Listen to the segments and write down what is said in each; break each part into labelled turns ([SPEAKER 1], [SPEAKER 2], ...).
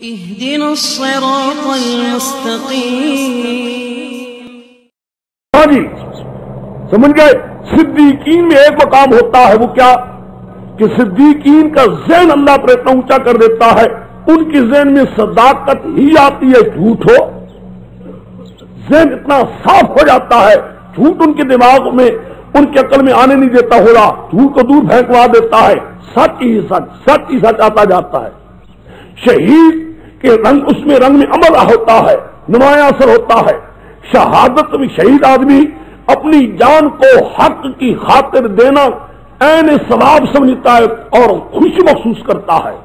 [SPEAKER 1] اهدنا الصراط المستقيم.
[SPEAKER 2] ہاں جی سمجھ گئے. صدیقین میں ایک مقام ہوتا ہے، وہ کیا کہ صدیقین کا ذہن اللہ پر اتنا اونچا کر دیتا ہے، ان کی ذہن میں صداقت ہی آتی ہے، جھوٹ ہو ذہن اتنا صاف ہو جاتا ہے، جھوٹ ان کے دماغ میں ان کی عقل میں آنے نہیں دیتا، ہو رہا جھوٹ کو دور پھینکوا دیتا ہے، سچ ہی سچ، سچ ہی سچ آتا جاتا ہے. شہید کے رنگ، اس میں رنگ میں عمل ہوتا ہے، نمایاں اثر ہوتا ہے. شہادت میں شہید آدمی اپنی جان کو حق کی خاطر دینا عین ثواب سمجھتا ہے اور خوشی محسوس کرتا ہے.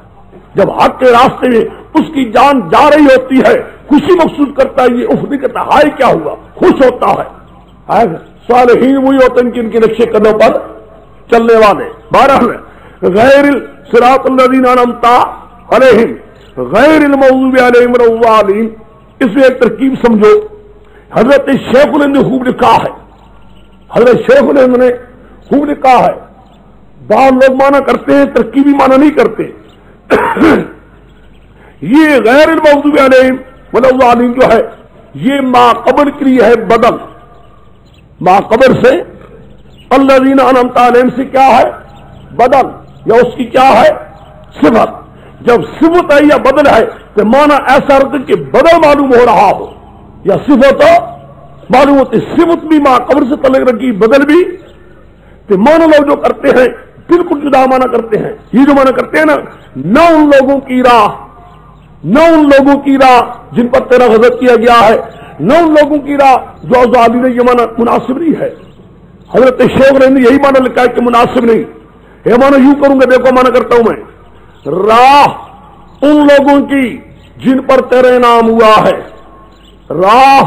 [SPEAKER 2] جب حق کے راستے میں اس کی جان جا رہی ہوتی ہے خوشی محسوس کرتا ہے، یہ افدی کہتا ہے ہائے کیا ہوا، خوش ہوتا ہے. صالحین وہی ہوتے ہیں ان کے نقشے قدموں پر چلنے والے. بہرحال غیر صراط الذین انعمت علیہم غیر المغضوب علیہم ولا الضالین، اس میں ایک ترکیب سمجھو. حضرت شیخ الہند نے خوب لکھا ہے، حضرت شیخ الہند نے خوب لکھا ہے. بعض لوگ مانا کرتے ہیں، ترکیبی مانا نہیں کرتے. یہ غیر المغضوب علیہم ولا الضالین جو ہے یہ ما قبل کے لیے ہے بدل. ما قبل سے الذین انعمت علیہم سے کیا ہے بدل، یا اس کی کیا ہے صفت. جب صفت ہے یا بدل ہے تو مانا ایسا رکھ کہ بدل معلوم ہو رہا ہو یا صفت معلوم ہوتی. صفت بھی ما قبل سے تعلق رکھی، بدل بھی. تو مانا لوگ جو کرتے ہیں بالکل جدا مانا کرتے ہیں. یہ جو مانا کرتے ہیں نا، نہ ان لوگوں کی راہ، نہ ان لوگوں کی راہ جن پر تیرا غضب کیا گیا ہے، نہ ان لوگوں کی راہ جو ظالم نے، یہ مانا مناسب نہیں ہے. حضرت شیخ نے یہی مانا لکھا ہے کہ مناسب نہیں. یہ مانا یوں کروں گا، دیکھو مانا کرتا ہوں میں، راہ ان لوگوں کی جن پر تیرا انعام ہوا ہے، راہ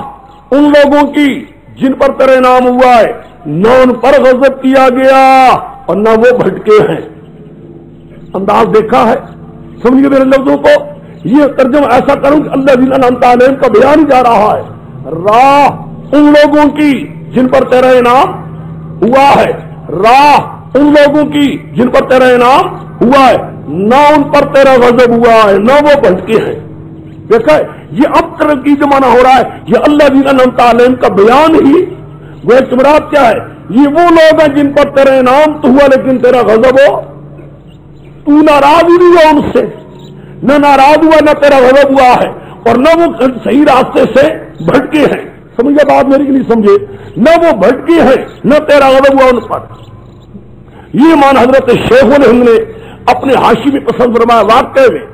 [SPEAKER 2] ان لوگوں کی جن پر تیرا انعام ہوا ہے، نہ ان پر غضب کیا گیا اور نہ وہ بھٹکے ہیں. انداز دیکھا ہے، سمجھے میرے لفظوں کو. یہ ترجمہ ایسا کروں کہ اللہ جن انعمت علیہم کا بیان ہی جا رہا ہے. راہ ان لوگوں کی جن پر تیرا انعام ہوا ہے، راہ ان لوگوں کی جن پر تیرا انعام ہوا ہے، نہ ان پر تیرا غضب ہوا ہے نہ وہ بھٹکے ہیں. دیکھا یہ اب ترقی جو مانا ہو رہا ہے، یہ اللہ جن انعمت علیہم کا بیان ہی. وہ مراد کیا ہے؟ یہ وہ لوگ ہیں جن پر تیرا انعام تو ہوا لیکن تیرا غضب ہو، تو ناراض ہی نہیں ہوا ان سے، نہ ناراض ہوا نہ تیرا غضب ہوا ہے، اور نہ وہ صحیح راستے سے بھٹکے ہیں. سمجھے بات میری کہ نہیں سمجھے؟ نہ وہ بھٹکے ہیں نہ تیرا غضب ہوا ان پر. یہ مان حضرت شیخ الہند نے اپنے حاشی میں پسند فرمایا. واقع میں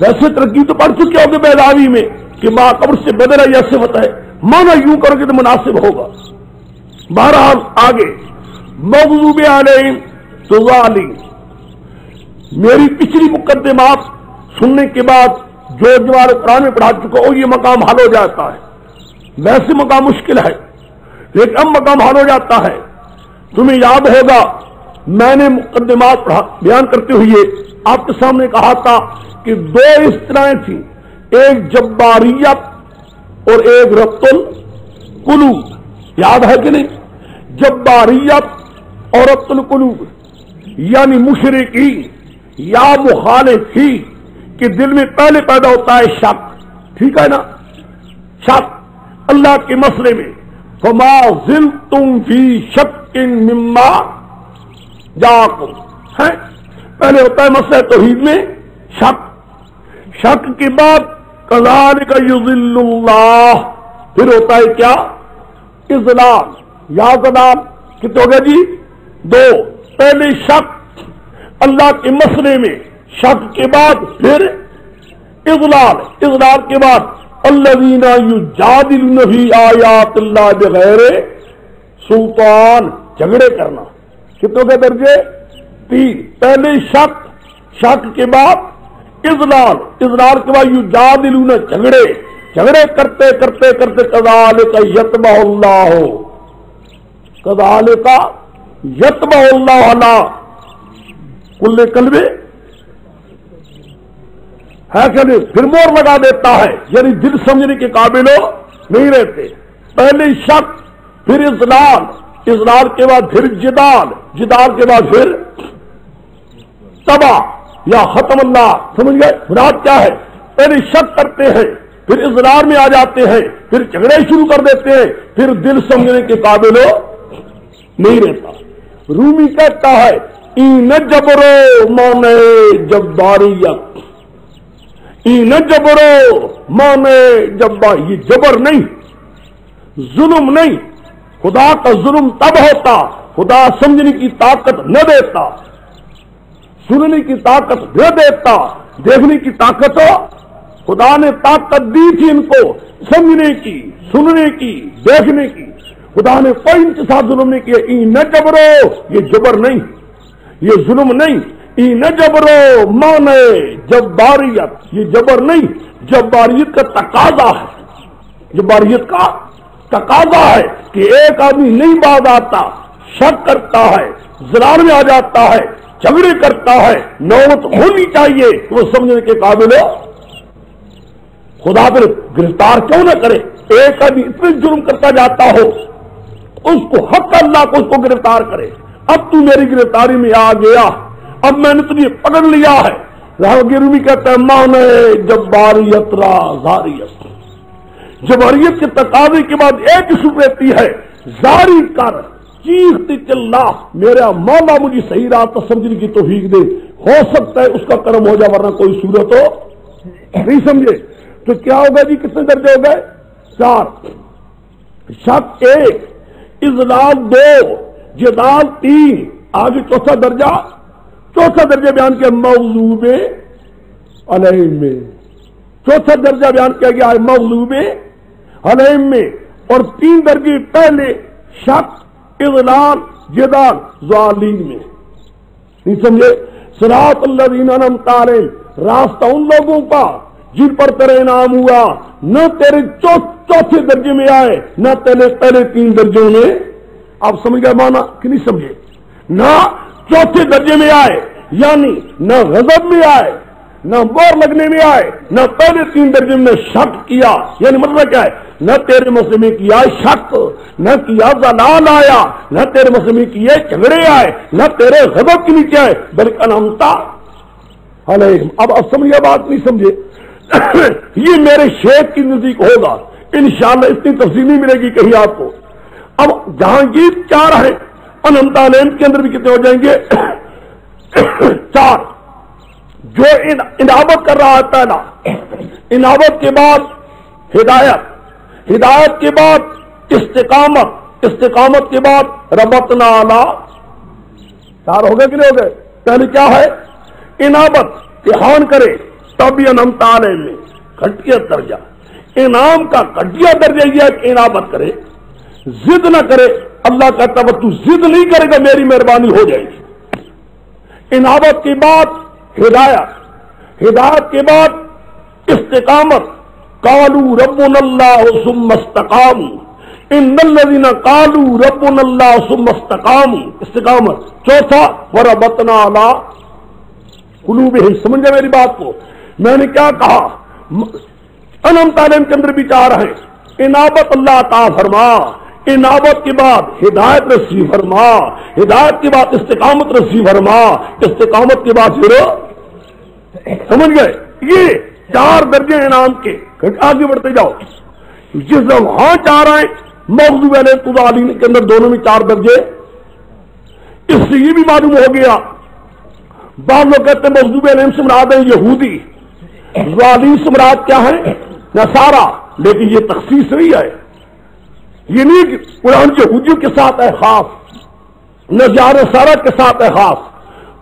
[SPEAKER 2] ویسے ترقی تو پڑھ چکے ہوگے بیضاوی میں کہ ما قبر سے بدل ہے یا صفت ہے، مانا یوں کرو گے تو مناسب ہوگا. بہرحال آگے مغضوب علیہم الضالین. میری پچھلی مقدمات سننے کے بعد جو جوار قرآن میں پڑھا چکا ہو یہ مقام حل ہو جاتا ہے. ویسے مقام مشکل ہے لیکن اب مقام حل ہو جاتا ہے. تمہیں یاد ہوگا میں نے مقدمات بیان کرتے ہوئے آپ کے سامنے کہا تھا کہ دو اس طرح تھی، ایک جباریت اور ایک ربط القلوب. یاد ہے کہ نہیں؟ جباریت اور ربط القلوب یعنی مشرکی یا مخالفی کہ دل میں پہلے پیدا ہوتا ہے شک. ٹھیک ہے نا؟ شک اللہ کے مسئلے میں فما زلتم فی شک مما جاءکم ہے. پہلے ہوتا ہے مسئلہ توحید میں شک، شک کے بعد کذالک یضل اللہ، پھر ہوتا ہے کیا؟ اضلال. یا ضلال کتنے ہو گئے جی؟ دو. پہلے شک اللہ کے مسئلے میں، شک کے بعد پھر اضلال، اضلال کے بعد الذین یجادلون فی آیات اللہ بغیر سلطان، جھگڑے کرنا. کتنوں کے درجے؟ 3. پہلے شک، شک کے بعد اضلال، اضلال کے بعد یجادلون، جھگڑے، جھگڑے کرتے کرتے کرتے کذالک یطبع اللہ، کذالک یطبع اللہ علی کل قلب ہے کہ نہیں؟ پھر مور لگا دیتا ہے، یعنی دل سمجھنے کے قابل ہو نہیں رہتے. پہلے شک، پھر اضلال، اضلال کے بعد پھر جدال، جدال کے بعد پھر تباہ یا ختم. اللہ سمجھ گئے؟ مراد کیا ہے؟ پہلے شک کرتے ہیں، پھر اضرار میں آ جاتے ہیں، پھر جھگڑے شروع کر دیتے ہیں، پھر دل سمجھنے کے قابل نہیں رہتا۔ رومی کہتا ہے این جبرو مانے جباریت، این جبرو مانے جبار، یہ جبر نہیں، ظلم نہیں۔ خدا کا ظلم تب ہوتا خدا سمجھنے کی طاقت نہ دیتا، سننے کی طاقت نہ دیتا، دیکھنے کی طاقت ہو۔ خدا نے طاقت دی تھی ان کو سمجھنے کی، سننے کی، دیکھنے کی۔ خدا نے کوئی ان کے ساتھ ظلم نہیں کیا۔ این نہ جبرو، یہ جبر نہیں، یہ ظلم نہیں۔ این نہ جبرو مانے جباریت، یہ جبر نہیں، جباریت کا تقاضا ہے، جباریت کا تقاضا ہے کہ ایک آدمی نہیں باز آتا، شک کرتا ہے، زرار میں آ جاتا ہے، جھگڑے کرتا ہے، نوبت ہونی چاہیے کہ وہ سمجھنے کے قابل ہو۔ خدا پھر گرفتار کیوں نہ کرے؟ ایک آدمی اتنے جرم کرتا جاتا ہو، اس کو حق اللہ کو اس کو گرفتار کرے۔ اب تو میری گرفتاری میں آ گیا، اب میں نے تجھے پکڑ لیا ہے۔ رومی کہتا ہے مانے جباریت را زاریت، جباریت کے تقاضے کے بعد ایک صورت رہتی ہے، زاری کر، چیختی چلا میرا مولا مجھے صحیح راہ سمجھنے کی توفیق دے، ہو سکتا ہے اس کا کرم ہو جائے ورنہ کوئی صورت ہو نہیں۔ سمجھے تو کیا ہوگا جی؟ کتنے درجے ہو گئے؟ 4، شک 1، اضلال 2، جدال 3، آگے چوتھا درجہ بیان کیا مغلوب علیہ میں، چوتھا درجہ بیان کیا گیا ہے مغلوب علیہ میں، اور 3 درجے پہلے شک، اضلال، جدال، ظالین میں۔ نہیں سمجھے؟ صراط الذین انعمت علیہم، راستہ ان لوگوں کا جن پر تیرا انعام ہوا، نہ تیرے چوتھے درجے میں آئے، نہ تیرے پہلے 3 درجوں میں۔ آپ سمجھ گئے مانا کہ نہیں سمجھے؟ نہ چوتھے درجے میں آئے، یعنی نہ غضب میں آئے، نہ مور لگنے میں آئے، نہ پہلے 3 درجے میں شک کیا، یعنی مطلب کیا ہے؟ نہ تیرے مسئلے میں کیا شک، نہ کیا زلال آیا، نہ تیرے مسئلے میں کیے جھگڑے آئے، نہ تیرے غضب کے نیچے آئے، بلکہ انعمتا علیہم۔ اب سمجھے بات نہیں سمجھے؟ یہ میرے شیخ کی نزدیک ہوگا انشاءاللہ، اتنی تفصیل نہیں ملے گی کہیں آپ کو۔ اب جہاں یہ 4 ہے، انعمت علیہم کے اندر بھی کتنے ہو جائیں گے؟ 4۔ جو انابت کر رہا ہے پہلا، انابت کے بعد ہدایت، ہدایت کے بعد استقامت، استقامت کے بعد ربطنا علی، 4 ہو گئے کہ نہیں ہو گئے؟ پہلے کیا ہے؟ انابت، احان کرے، تب یہ انعمت علیہم میں گھٹیا درجہ، انعام کا گھٹیا درجہ یہ ہے کہ انابت کرے، ضد نہ کرے۔ اللہ کہتا ہے تو ضد نہیں کرے گا میری مہربانی ہو جائے گی۔ انابت کے بعد ہدایت، ہدایت کے بعد استقامت، قالوا ربنا اللہ ثم استقاموا، ان الذین قالوا ربنا اللہ ثم استقاموا، استقامت۔ چوتھا وربطنا علی قلوبہم۔ سمجھ گئے میری بات کو؟ میں نے کیا کہا؟ انعمت علیہم کے اندر بھی 4 ہیں، انابت اللہ عطا فرما، انابت کے بعد ہدایت رسی فرما، ہدایت کے بعد استقامت رسی فرما، استقامت کے بعد پھر سمجھ گئے؟ یہ 4 درجے انعام کے۔ آگے بڑھتے جاؤ، جس وہاں 4 آئے مغضوب علیہم الضالین کے اندر دونوں میں 4 درجے۔ اس سے یہ بھی معلوم ہو گیا، بعض لوگ کہتے ہیں مغضوب علیہم سے مراد ہے یہودی، ضالین سے مراد کیا ہے؟ نصارہ، لیکن یہ تخصیص نہیں ہے، یہ نہیں کہ قرآن یہودیوں کے ساتھ ہے خاص، نصارہ کے ساتھ ہے خاص۔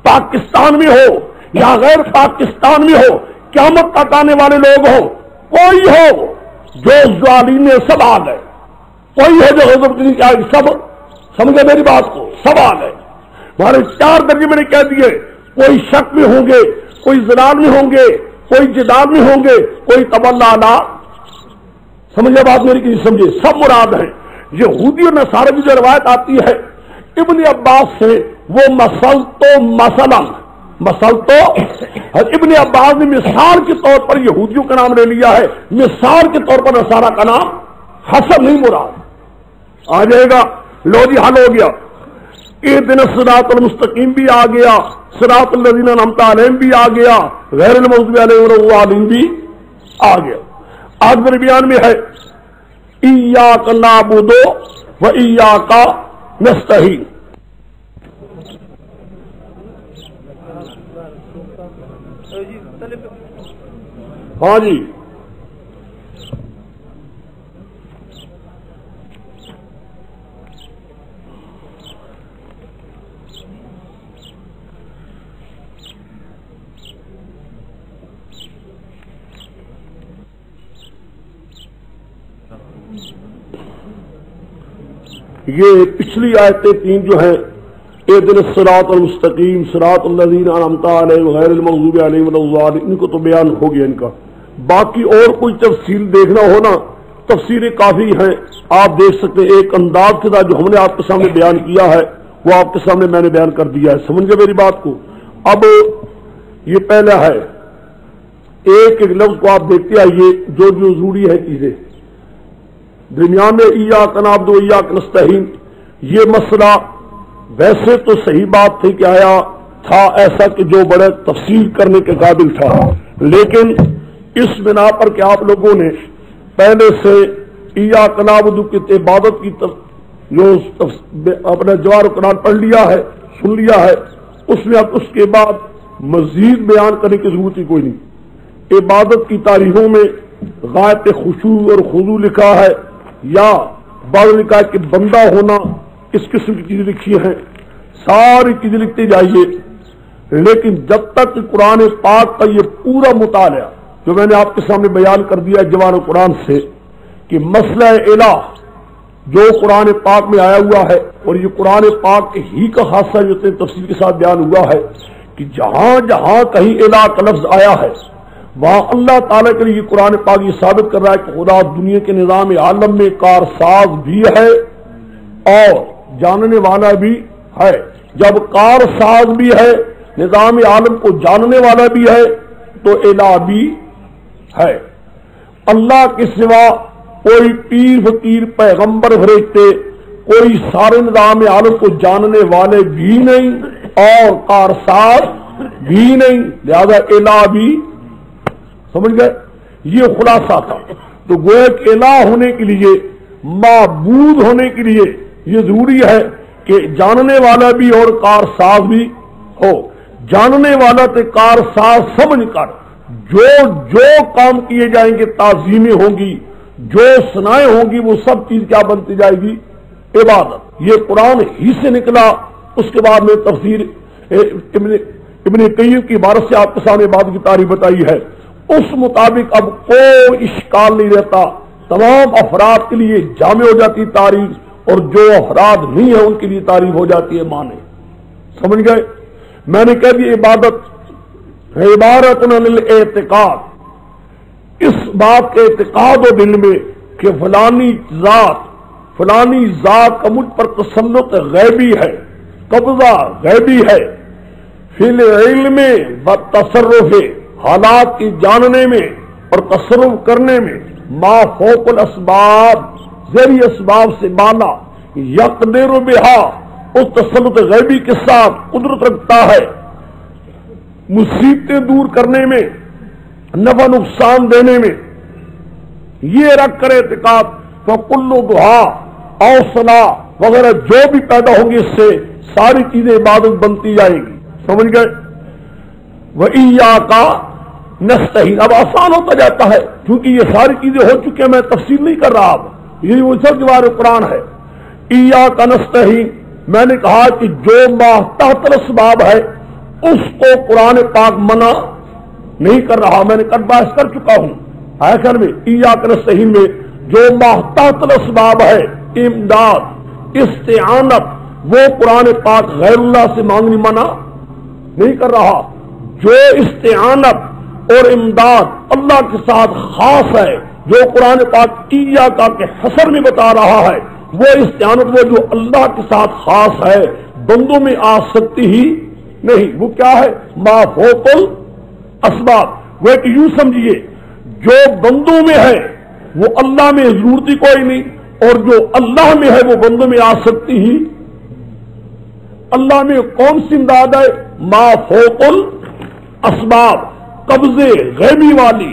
[SPEAKER 2] پاکستان میں ہو یا غیر پاکستان میں ہو، قیامت تک آنے والے لوگ ہو، کوئی ہو جو ظالم میں سب آ گئے، کوئی ہے جو غضب کی کیا، سب سمجھے میری بات کو؟ سب آ گئے۔ ہمارے 4 درجے میں نے کہہ دیے، کوئی شک میں ہوں گے، کوئی زلال میں ہوں گے، کوئی جدال میں ہوں گے، کوئی تبلا علی۔ سمجھے بات میری کہ سمجھے؟ سب مراد ہیں۔ یہودی اور نصارہ کی جو روایت آتی ہے ابن عباس سے، وہ مسل تو ابن عباس نے مثال کے طور پر یہودیوں کا نام لے لیا ہے، مثال کے طور پر نصارہ کا نام حسن نہیں مراد۔ آ جائے گا، لو جی حل ہو گیا۔ اہدنا الصراط المستقیم بھی آ گیا، صراط الذین انعمت علیہم بھی آ گیا، غیر المغضوب علیہم ولا الضالین بھی آ گیا. آخر بیان میں ہے ایاک نعبد و ایاک نستعین. ہاں جی یہ پچھلی آیتیں تین جو ہیں اہدنا الصراط المستقیم صراط الذین انعمت علیہم غیر المغضوب علیہم ولا الضالین، ان کو تو بیان ہو گیا ان کا. باقی اور کوئی تفصیل دیکھنا ہونا تفسیریں کافی ہیں، آپ دیکھ سکتے ہیں. ایک انداز کے ساتھ جو ہم نے آپ کے سامنے بیان کیا ہے وہ آپ کے سامنے میں نے بیان کر دیا ہے. سمجھ گئے میری بات کو؟ اب یہ پہلا ہے، ایک ایک لفظ کو آپ دیکھتے آئیے جو جو ضروری ہے چیزیں. درمیان میں ایاک نعبد و ایاک نستعین، یہ مسئلہ ویسے تو صحیح بات تھی کہ آیا تھا ایسا کہ جو بڑے تفصیل کرنے کے قابل تھا، لیکن اس بنا پر کہ آپ لوگوں نے پہلے سے ایاک نعبد کی عبادت کی جو اپنے جوار و قرآن پڑھ لیا ہے، سن لیا ہے، اس میں اب اس کے بعد مزید بیان کرنے کی ضرورت ہی کوئی نہیں. عبادت کی تاریخوں میں غایت خشوع اور خضوع لکھا ہے، یا بعض لکھا ہے کہ بندہ ہونا، اس قسم کی چیزیں لکھی ہیں. ساری چیزیں لکھتے جائیے، لیکن جب تک قرآن پاک کا یہ پورا مطالعہ جو میں نے آپ کے سامنے بیان کر دیا جوان قرآن سے کہ مسئلہ الہ جو قرآن پاک میں آیا ہوا ہے، اور یہ قرآن پاک ہی کا خاصہ جو تفصیل کے ساتھ بیان ہوا ہے کہ جہاں جہاں کہیں الہ کا لفظ آیا ہے وہاں اللہ تعالیٰ کے لیے یہ قرآن پاک یہ ثابت کر رہا ہے کہ خدا دنیا کے نظام عالم میں کارساز بھی ہے اور جاننے والا بھی ہے. جب کارساز بھی ہے، نظام عالم کو جاننے والا بھی ہے، تو الہ بھی ہے. اللہ کے سوا کوئی پیر فقیر پیغمبر فرشتے کوئی سارے نظام عالم کو جاننے والے بھی نہیں اور کارساز بھی نہیں، لہذا الہ بھی. سمجھ گئے؟ یہ خلاصہ تھا. تو گویا کہ الہ ہونے کے لیے، معبود ہونے کے لیے یہ ضروری ہے کہ جاننے والا بھی اور کارساز بھی ہو. جاننے والا تے کارساز سمجھ کر جو جو کام کیے جائیں گے تعظیمیں ہوں گی، جو ثنائیں ہوں گی، وہ سب چیز کیا بنتی جائے گی؟ عبادت. یہ قرآن ہی سے نکلا. اس کے بعد میں تفسیر ابن قیم کی عبارت سے آپ کے سامنے بات کی تعریف بتائی ہے. اس مطابق اب کوئی اشکال نہیں رہتا، تمام افراد کے لیے جامع ہو جاتی تعریف، اور جو افراد نہیں ہے ان کے لیے تعریف ہو جاتی ہے معنی. سمجھ گئے؟ میں نے کہہ دیا عبادت عبارت عن الاعتقاد، اس بات کے اعتقاد و دل میں کہ فلانی ذات کا مجھ پر تسلط غیبی ہے، قبضہ غیبی ہے، فی العلم و تصرف، حالات کی جاننے میں اور تصرف کرنے میں، ما فوق الاسباب، ذری اسباب سے بالا، یقدر بہا، اس تسلط غیبی کے ساتھ قدرت رکھتا ہے مصیبتیں دور کرنے میں، نفع نقصان دینے میں. یہ رکھ کر اعتقاد فکل دعا اوصلا وغیرہ جو بھی پیدا ہوں گے اس سے ساری چیزیں عبادت بنتی جائیں گی. سمجھ گئے؟ وَإِيَّاكَ نستعین. اب آسان ہوتا جاتا ہے کیونکہ یہ ساری چیزیں ہو چکی ہیں، میں تفصیل نہیں کر رہا. اب یہ وہ سب جوار قرآن ہے. ایاک نستعین، میں نے کہا کہ جو تحت الاسباب ہے اس کو قرآن پاک منع نہیں کر رہا. میں نے بحث کر چکا ہوں آخر میں. ایاک نستعین میں جو تحت الاسباب ہے، امداد، استعانت، وہ قرآن پاک غیر اللہ سے مانگنی منع نہیں کر رہا. جو استعانت اور امداد اللہ کے ساتھ خاص ہے، جو قرآن پاک ایاک کے حصر میں بتا رہا ہے، وہ استعانت وہ جو اللہ کے ساتھ خاص ہے بندوں میں آ سکتی ہی نہیں. وہ کیا ہے؟ ما فوق الاسباب. وہ کہ یوں سمجھیے جو بندوں میں ہے وہ اللہ میں ضرورت ہی کوئی نہیں، اور جو اللہ میں ہے وہ بندوں میں آ سکتی ہی. اللہ میں کون سی امداد ہے؟ ما فوق الاسباب، قبضے غیبی والی،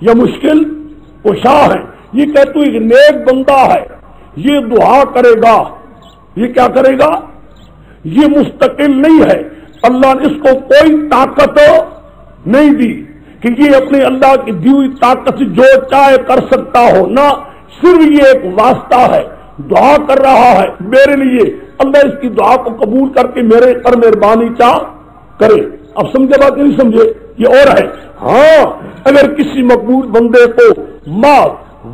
[SPEAKER 2] یہ مشکل کشا ہے. یہ کہ تو ایک نیک بندہ ہے، یہ دعا کرے گا، یہ کیا کرے گا؟ یہ مستقل نہیں ہے. اللہ نے اس کو کوئی طاقت نہیں دی کہ یہ اپنے اللہ کی دی ہوئی طاقت سے جو چاہے کر سکتا ہو. نہ، صرف یہ ایک واسطہ ہے. دعا کر رہا ہے میرے لیے، اللہ اس کی دعا کو قبول کر کے میرے پر مہربانی چاہ کرے. اب سمجھے بات نہیں سمجھے؟ یہ اور ہے. ہاں، اگر کسی مقبول بندے کو ماں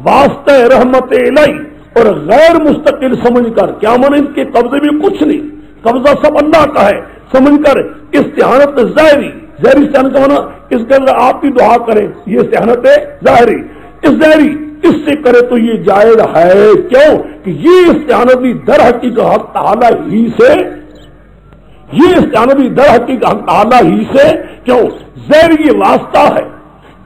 [SPEAKER 2] واسطہ رحمت الہی اور غیر مستقل سمجھ کر، کیا مانے ان کے قبضے میں کچھ نہیں، قبضہ سب اللہ کا ہے سمجھ کر استعانت ظاہری استعانت کا مانا اس کے اندر آپ کی دعا کریں، یہ استعانت ظاہری. اس سے کرے تو یہ جائز ہے. کیوں کہ یہ استعانتی در حقیقت حق تعالی ہی سے، یہ استعانتی در حقیقت حق تعالی ہی سے. کیوں؟ ظاہری یہ واسطہ ہے،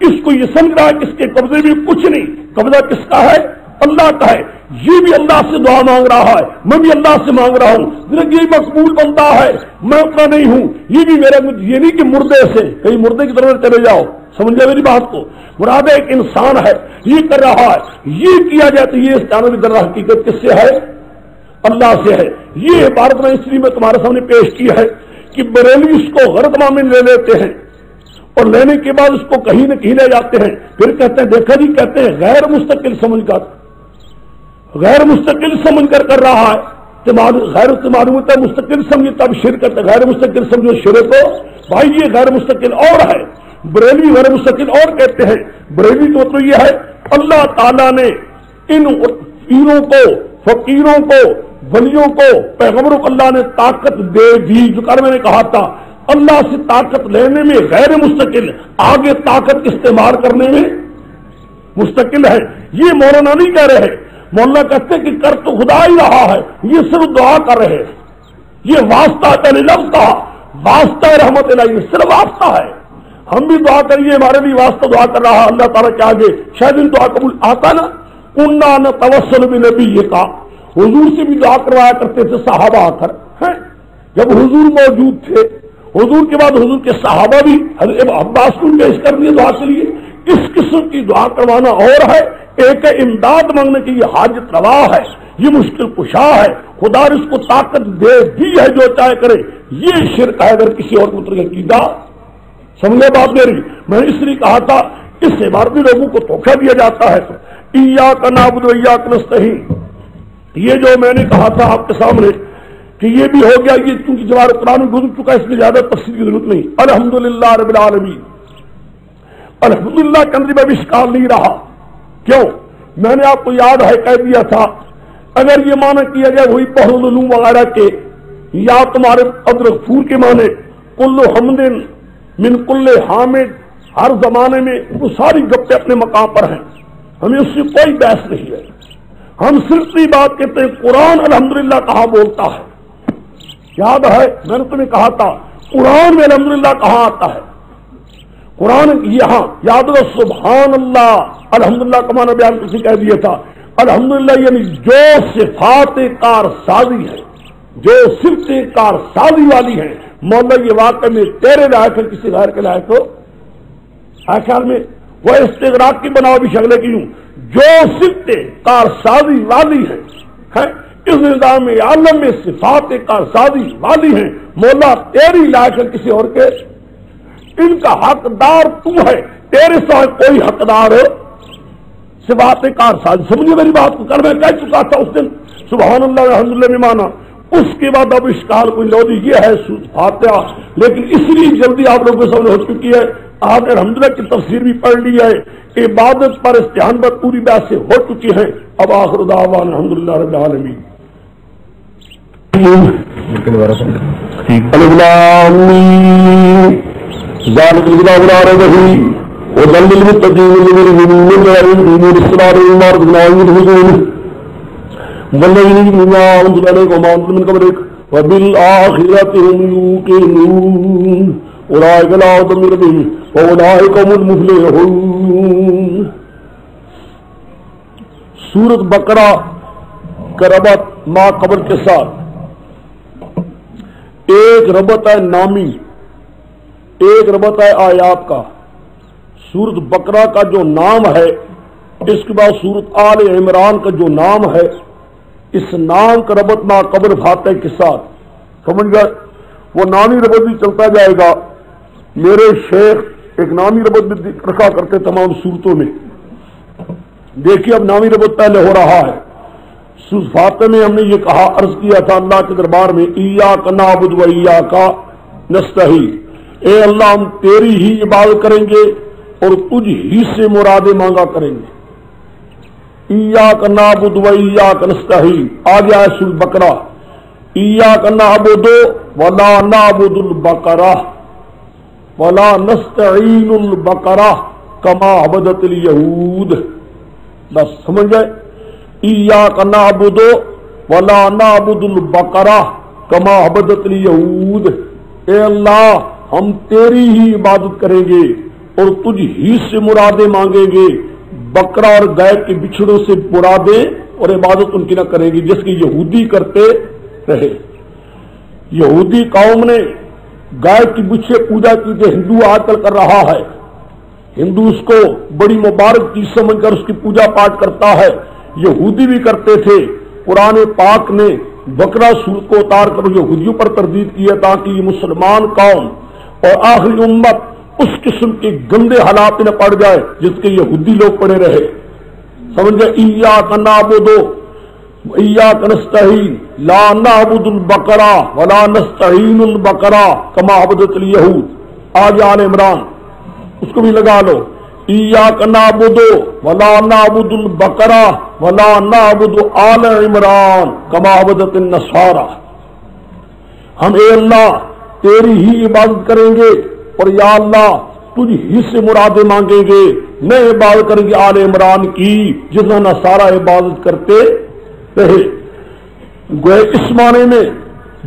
[SPEAKER 2] اس کو یہ سمجھ رہا ہے کہ اس کے قبضے میں کچھ نہیں. قبضہ کس کا ہے؟ اللہ کا ہے. یہ بھی اللہ سے دعا مانگ رہا ہے، میں بھی اللہ سے مانگ رہا ہوں. یہ مقبول بندہ ہے، میں اتنا نہیں ہوں. یہ بھی میرا، یہ نہیں کہ مردے سے کہیں مردے کی طرف چلے جاؤ. سمجھے میری بات کو؟ مراد ایک انسان ہے، یہ کر رہا ہے، یہ کیا جائے تو یہ استعانت در حقیقت کس سے ہے؟ اللہ سے ہے. یہ عبارت میں اس لیے میں تمہارے سامنے پیش کی ہے کہ بریلوی اس کو غلط معنی لے لیتے ہیں اور لینے کے بعد اس کو کہیں نہ کہیں لے جاتے ہیں، پھر کہتے ہیں دیکھا جی، کہتے ہیں غیر مستقل سمجھ کر، غیر مستقل سمجھ کر رہا ہے. غیر معلومات مستقل سمجھے تب شرکت، غیر مستقل سمجھو شرک ہو. بھائی یہ غیر مستقل اور ہے، بریلوی غیر مستقل اور کہتے ہیں. بریلوی تو مطلب یہ ہے اللہ تعالیٰ نے ان پیروں کو، فقیروں کو، ولیوں کو، پیغمبروں کو اللہ نے طاقت دے دی. جو کر میں نے کہا تھا اللہ سے طاقت لینے میں غیر مستقل، آگے طاقت استعمال کرنے میں مستقل ہے. یہ مولانا نہیں کہہ رہے، مولانا کہتے کہ کر تو خدا ہی رہا ہے، یہ صرف دعا کر رہے ہیں. یہ واسطہ پہلے لفظ کہا، واسطہ رحمت الہی، صرف واسطہ ہے. ہم بھی دعا کریے، ہمارے بھی واسطہ دعا کر رہا اللہ تعالیٰ کے آگے، شاید ان دعا قبول آتا نا. کننا نہ توسل بنبی، یہ کہا حضور سے بھی دعا کروایا کرتے تھے صحابہ آ کر. جب حضور موجود تھے، حضور کے بعد حضور کے صحابہ بھی حضرت عباس کو پیش کر دیے دعا کے لیے. اس قسم کی دعا کروانا اور ہے، ایک امداد مانگنے کی یہ حاجت روا ہے، یہ مشکل کشا ہے. خدا نے اس کو طاقت دے دی ہے جو چاہے کرے. یہ شرک ہے اگر کسی اور پتر کی عقیدہ. سمجھے بات میری؟ میں اس لیے کہا تھا اس عبارت میں لوگوں کو دھوکہ دیا جاتا ہے. ایاک نعبد و ایاک نستعین، یہ جو میں نے کہا تھا آپ کے سامنے کہ یہ بھی ہو گیا، یہ چونکہ جوار قرآن میں گزر چکا ہے، اس میں زیادہ تفصیل کی ضرورت نہیں. الحمدللہ رب العالمین، الحمدللہ کے اندر میں بھی اشکال نہیں رہا. کیوں؟ میں نے آپ کو یاد ہے کہہ دیا تھا اگر یہ معنی کیا جائے وہی بحر العلوم وغیرہ کے، یا تمہارے عبدالغفور کے معنی کل حمد من کل حامد، ہر زمانے میں وہ ساری گپے اپنے مقام پر ہیں، ہمیں اس سے کوئی بحث نہیں ہے. ہم صرف یہ بات کہتے ہیں قرآن الحمدللہ کہاں بولتا ہے. یاد ہے میں نے تمہیں کہا تھا قرآن میں الحمدللہ کہاں آتا ہے؟ قرآن یہاں یاد رہو، سبحان اللہ الحمدللہ کا معنی بیان کسی کہہ دیا تھا. الحمدللہ یعنی جو صفات کار سازی ہے، جو صفتیں کار سازی والی ہیں. مولا یہ واقع میں تیرے لائق ہے، کسی غیر کے لائق ہو؟ خیال میں وہ استغراق کی بناؤ بھی شکلے کی ہوں، جو صفتیں کار سازی والی ہیں اس نظام عالم میں صفات کار سازی والی ہیں. مولا تیری لائق ہے، کسی اور کے ان کا حقدار تو ہے، تیرے ساتھ کوئی حقدار صفات کار سازی. سمجھے میری بات کو؟ کل میں کہہ چکا تھا اس دن سبحان اللہ الحمدللہ میں مانا. اس کے بعد اب اشکال کوئی لودی یہ ہے فاتحہ، لیکن اس لیے جلدی آپ لوگوں کے سامنے ہو چکی ہے. آپ نے الحمدللہ کی تفسیر بھی پڑھ لی ہے، عبادت پر استعان پر پوری بات سے ہو چکی ہے. اب آخر دعوانا الحمدللہ رب العالمین. ذالک الکتاب لا ریب فیہ ھدی للمتقین الذین یؤمنون بالصلاۃ ومما رزقناہم ينفقون والذین یؤمنون بما انزل الیک وما انزل من قبلک وبالآخرۃ هم یوقنون اولئک لا خوف علیہم واولئک هم المفلحون. سورۃ بقرہ کا ربط ما قبل کے ساتھ ایک ربط ہے نامی، ایک ربط ہے آیات کا. سورت بقرہ کا جو نام ہے، اس کے بعد سورت آل عمران کا جو نام ہے، اس نام کا ربط ما قبل فاتح کے ساتھ سمجھ گئے؟ وہ نامی ربط بھی چلتا جائے گا۔ میرے شیخ ایک نامی ربط بھی رکھا کرتے تمام صورتوں میں۔ دیکھیے اب نامی ربط پہلے ہو رہا ہے۔ سورۃ فاتح میں ہم نے یہ کہا، عرض کیا تھا اللہ کے دربار میں، ایاک نعبد و ایاک نستعین، اے اللہ ہم تیری ہی عبادت کریں گے اور تجھ ہی سے مرادیں مانگا کریں گے۔ ایاک نعبد و ایاک نستعین آ گیا ہے سورۃ بقرہ، ایاک نعبد ولا نعبد البقرہ ولا نستعین البقرہ کما عبدت الیہود۔ بس سمجھ گئے؟ ایاک نعبد ولا نعبد البقرہ کما عبدت الیہود، اے اللہ ہم تیری ہی عبادت کریں گے اور تجھ ہی سے مرادیں مانگیں گے، بکرا اور گائے کے بچھڑوں سے مرادیں اور عبادت ان کی نہ کریں گے جس کی یہودی کرتے رہے۔ یہودی قوم نے گائے کی بچھے پوجا کی تھی، ہندو آج کل کر رہا ہے، ہندو اس کو بڑی مبارک چیز سمجھ کر اس کی پوجا پاٹ کرتا ہے، یہودی بھی کرتے تھے۔ قرآن پاک نے بقرہ سورت کو اتار کر یہودیوں پر تردید کی ہے تاکہ یہ مسلمان قوم اور آخری امت اس قسم کے گندے حالات میں پڑ جائے جس کے یہودی لوگ پڑے رہے۔ سمجھ گئے؟ ایاک نعبد و ایاک نستعین لا نعبد البقرہ ولا نستعین البقرہ کما عبدت الیہود۔ آج آل عمران اس کو بھی لگا لو، ایاک نعبد ولا نعبد البقرہ ولا نعبد آل عمران کما عبدت النصارى۔ ہم اے اللہ تیری ہی عبادت کریں گے اور یا اللہ تجھ ہی سے مرادیں مانگیں گے، نہ عبادت کریں گے آل عمران کی جتنا نصارہ عبادت کرتے رہے۔ گوئے اس معنی میں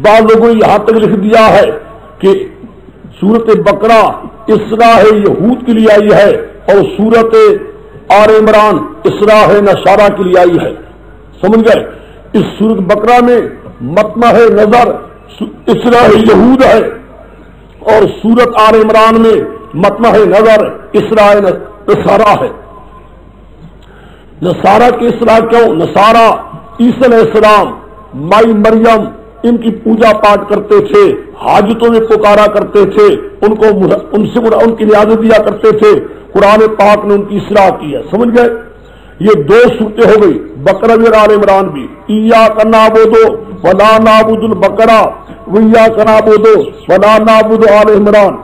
[SPEAKER 2] بعض لوگوں نے یہاں تک لکھ دیا ہے کہ سورت بقرہ اصلاح یہود کے لیے آئی ہے اور سورت آل عمران اصلاح نصارہ کے لیے آئی ہے۔ سمجھ گئے؟ اس سورت بقرہ میں مطمع نظر اصلاح یہود ہے اور سورت آل عمران میں مطمع نظر اصلاح نصارہ ہے۔ نصارہ کی اصلاح کیوں؟ نصارہ عیسی علیہ السلام، مائی مریم ان کی پوجا پاٹ کرتے تھے، حاجتوں میں پکارا کرتے تھے، ان کی نجات دیا کرتے تھے۔ قرآن پاک نے ان کی اصلاح کی ہے۔ سمجھ گئے؟ یہ دو صورتیں ہو گئی، بقرہ بھی اور آل عمران بھی۔ ایاک نعبد ولا نعبد البقرہ وایاک نعبد ولا نعبد آل عمران۔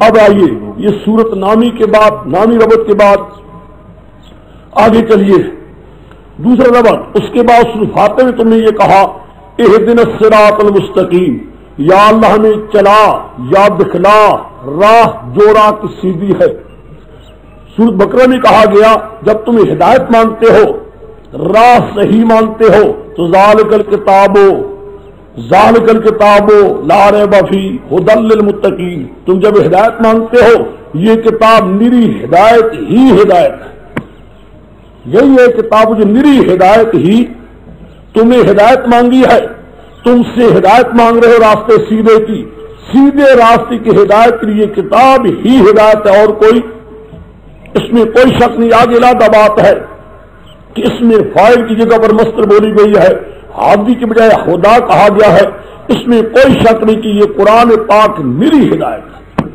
[SPEAKER 2] اب آئیے یہ سورت نامی کے بعد، نامی ربط کے بعد آگے چلیے دوسرا ربط۔ اس کے بعد سورۃ فاتح میں تم نے یہ کہا اہدنا الصراط المستقیم، یا اللہ ہمیں چلا یا دکھلا راہ جو راہ کی سیدھی ہے۔ سورۃ بقرہ میں کہا گیا جب تم ہدایت مانگتے ہو، راہ صحیح مانگتے ہو تو ذالک الکتاب لا ریب فیہ ھدی للمتقین، تم جب ہدایت مانگتے ہو یہ کتاب نری ہدایت ہی ہدایت ہے۔ یہی ہے کتاب جو نری ہدایت ہی، تمہیں ہدایت مانگی ہے، تم سے ہدایت مانگ رہے ہو راستے سیدھے کی، سیدھے راستے کی ہدایت کے لیے کتاب ہی ہدایت ہے اور کوئی اس میں کوئی شک نہیں۔ آگے لادا بات ہے کہ اس میں فاعل کی جگہ پر مصدر بولی گئی ہے، عابدی کے بجائے خدا کہا گیا ہے، اس میں کوئی شک نہیں کہ یہ قرآن پاک میری ہدایت ہے۔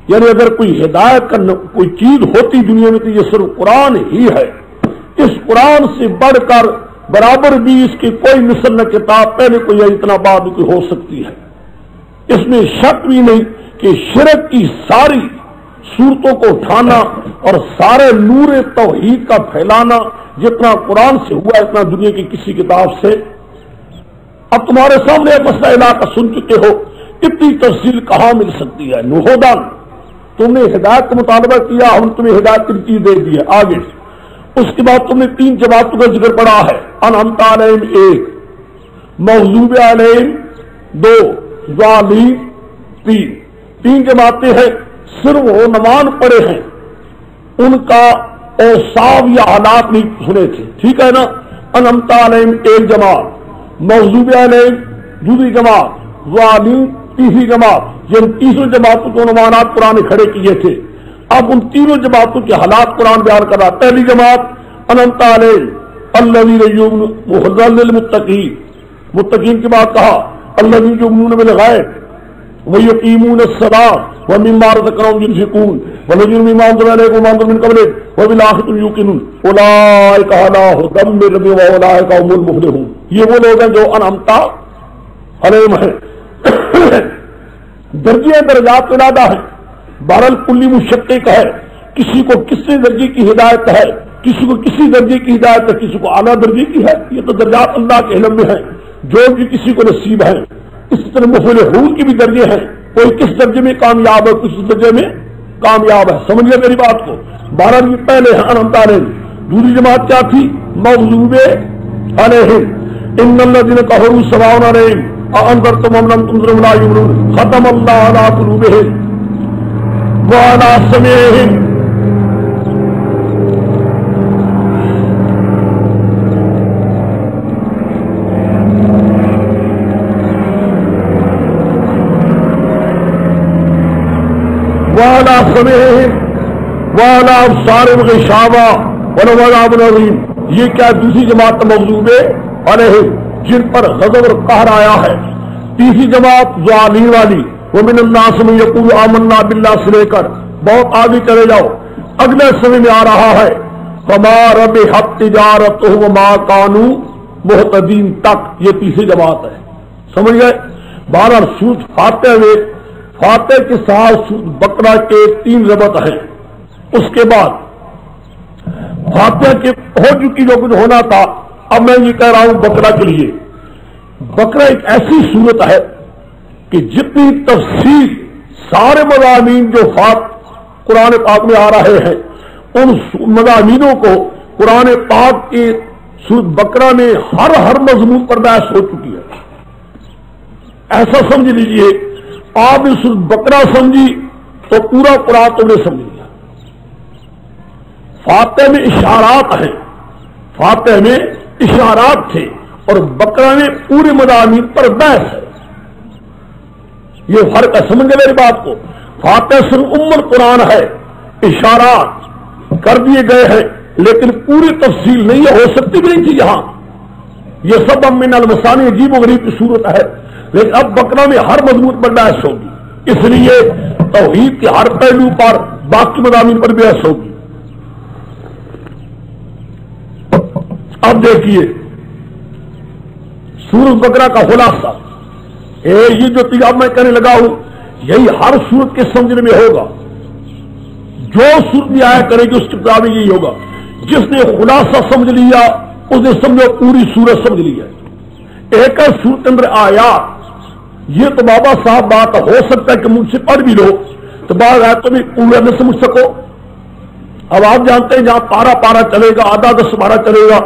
[SPEAKER 2] یعنی اگر کوئی ہدایت کا کوئی چیز ہوتی دنیا میں تو یہ صرف قرآن ہی ہے۔ اس قرآن سے بڑھ کر برابر بھی اس کی کوئی مثل نہ کتاب پہلے کوئی اتنا بعد کوئی ہو سکتی ہے۔ اس میں شک بھی نہیں کہ شرک کی ساری صورتوں کو اٹھانا اور سارے نور توحید کا پھیلانا جتنا قرآن سے ہوا اتنا دنیا کی کسی کتاب سے۔ اب تمہارے سامنے ایک مسئلہ علاقہ سن چکے ہو، اتنی تفصیل کہاں مل سکتی ہے؟ نہودان تم نے ہدایت کا مطالبہ کیا، ہم تمہیں ہدایت کی چیز دے دی ہے۔ آگے اس کے بعد تم نے تین جماعتوں کا ذکر پڑھا ہے، انعمت علیہم ایک، مغضوب علیہم دو، ضالین تین۔ تین جماعتیں ہیں، صرف وہ نمان پڑے ہیں، ان کا اوصاف یا حالات نہیں سنے تھے، ٹھیک ہے نا؟ انعمت علیہم ایک جماعت، مغضوب علیہم دوسری جماعت، ضالین تیسری جماعت۔ جن تیسری جماعتوں کو نمانات قرآن کھڑے کیے تھے۔ اب ان تینوں جماعتوں کے حالات قرآن بیان کر رہا. پہلی جماعت انعمت علیہم الذین یؤمنون للمتقین، متقین کی بات کہا. الذین یؤمنون بالغیب ویقیمون الصلاۃ ومما رزقناہم ينفقون والذین مما انزل الیکم وما انزل من قبلک وبالآخرۃ هم یوقنون اولئک علی ھدی من ربہم واولئک هم المفلحون. یہ وہ لوگ ہیں جو انعمت علیہم ہیں. درجے درجات ارادہ ہے، بہرحال کلی مشقق ہے. کسی کو کسی درجے کی ہدایت ہے، کسی کو کسی درجے کی ہدایت ہے، کسی کو اعلیٰ درجے کی ہے. یہ تو درجات اللہ کے علم میں ہے، جو بھی کسی کو نصیب ہے. اس طرح مفلحون کی بھی درجے ہیں، کوئی کس درجے میں کامیاب ہے، کس درجے میں کامیاب ہے. سمجھیے میری بات کو. بہرحال یہ پہلے انعمت علیہم. دوسری جماعت کیا تھی؟ مغضوب علیہم. ان الذین کفروا سواء علیہم اانذرتموہم لم تنذرہم لا یؤمنون ختم اللہ علی قلوبہم وعلی سمعہم. وعلی سمعہم وعلی ابصارہم غشاوہ ولہم عذاب عظیم. یہ کیا دوسری جماعت مغضوب علیہم، جن پر غضب اور قہر آیا ہے. تیسری جماعت ضالین والی، ومن الناس من یقول آمنا باللہ سے لے کر بہت آگے چلے جاؤ اگلے سمے میں آ رہا ہے فما ربحت تجارتہم وما کانوا مہتدین تک. یہ تیسری جماعت ہے. سمجھ گئے؟ بہرحال سورۃ فاتحہ میں فاتح کے ساتھ سورۃ بقرہ کے 3 ربط ہیں. اس کے بعد فاتحہ کے ہو چکی جو کچھ ہونا تھا. اب میں یہ کہہ رہا ہوں بقرہ کے لیے. بقرہ ایک ایسی صورت ہے کہ جتنی تفصیل سارے مضامین جو قرآن پاک میں آ رہے ہیں ان مضامینوں کو قرآن پاک کے سورۃ بقرہ میں ہر مضمون پر بحث ہو چکی ہے. ایسا سمجھ لیجئے آپ نے سورۃ بقرہ سمجھی تو پورا قرآن تم نے سمجھ لیا. فاتح میں اشارات ہیں، فاتح میں اشارات تھے اور بقرہ میں پورے مضامین پر بحث ہے. یہ فرق ہے. سمجھ گئے میری بات کو؟ فاتح صرف القرآن ہے، اشارات کر دیے گئے ہیں لیکن پوری تفصیل نہیں ہو سکتی بھی نہیں تھی یہاں. یہ سب من المثانی عجیب و غریب کی صورت ہے. لیکن اب بقرہ میں ہر مضمون پر بحث ہوگی، اس لیے توحید کے ہر پہلو پر باقی مضامین پر بحث ہوگی. اب دیکھیے سورۃ بقرہ کا خلاصہ. یہ جو اب میں کہنے لگا ہوں یہی ہر سورت کے سمجھنے میں ہوگا. جو سورت بھی آیا کرے گی اس کی کتاب میں یہی ہوگا. جس نے خلاصہ سمجھ لیا اس نے سمجھو پوری سورت سمجھ لیا. ایک سورت کے اندر آیات، یہ تو بابا صاحب بات ہو سکتا ہے کہ مجھ سے پڑھ بھی لو تو بعض آیتوں میں پورا نہ سمجھ سکو. اب آپ جانتے ہیں جہاں پارا پارا چلے گا، آدھا 10 پارا چلے گا،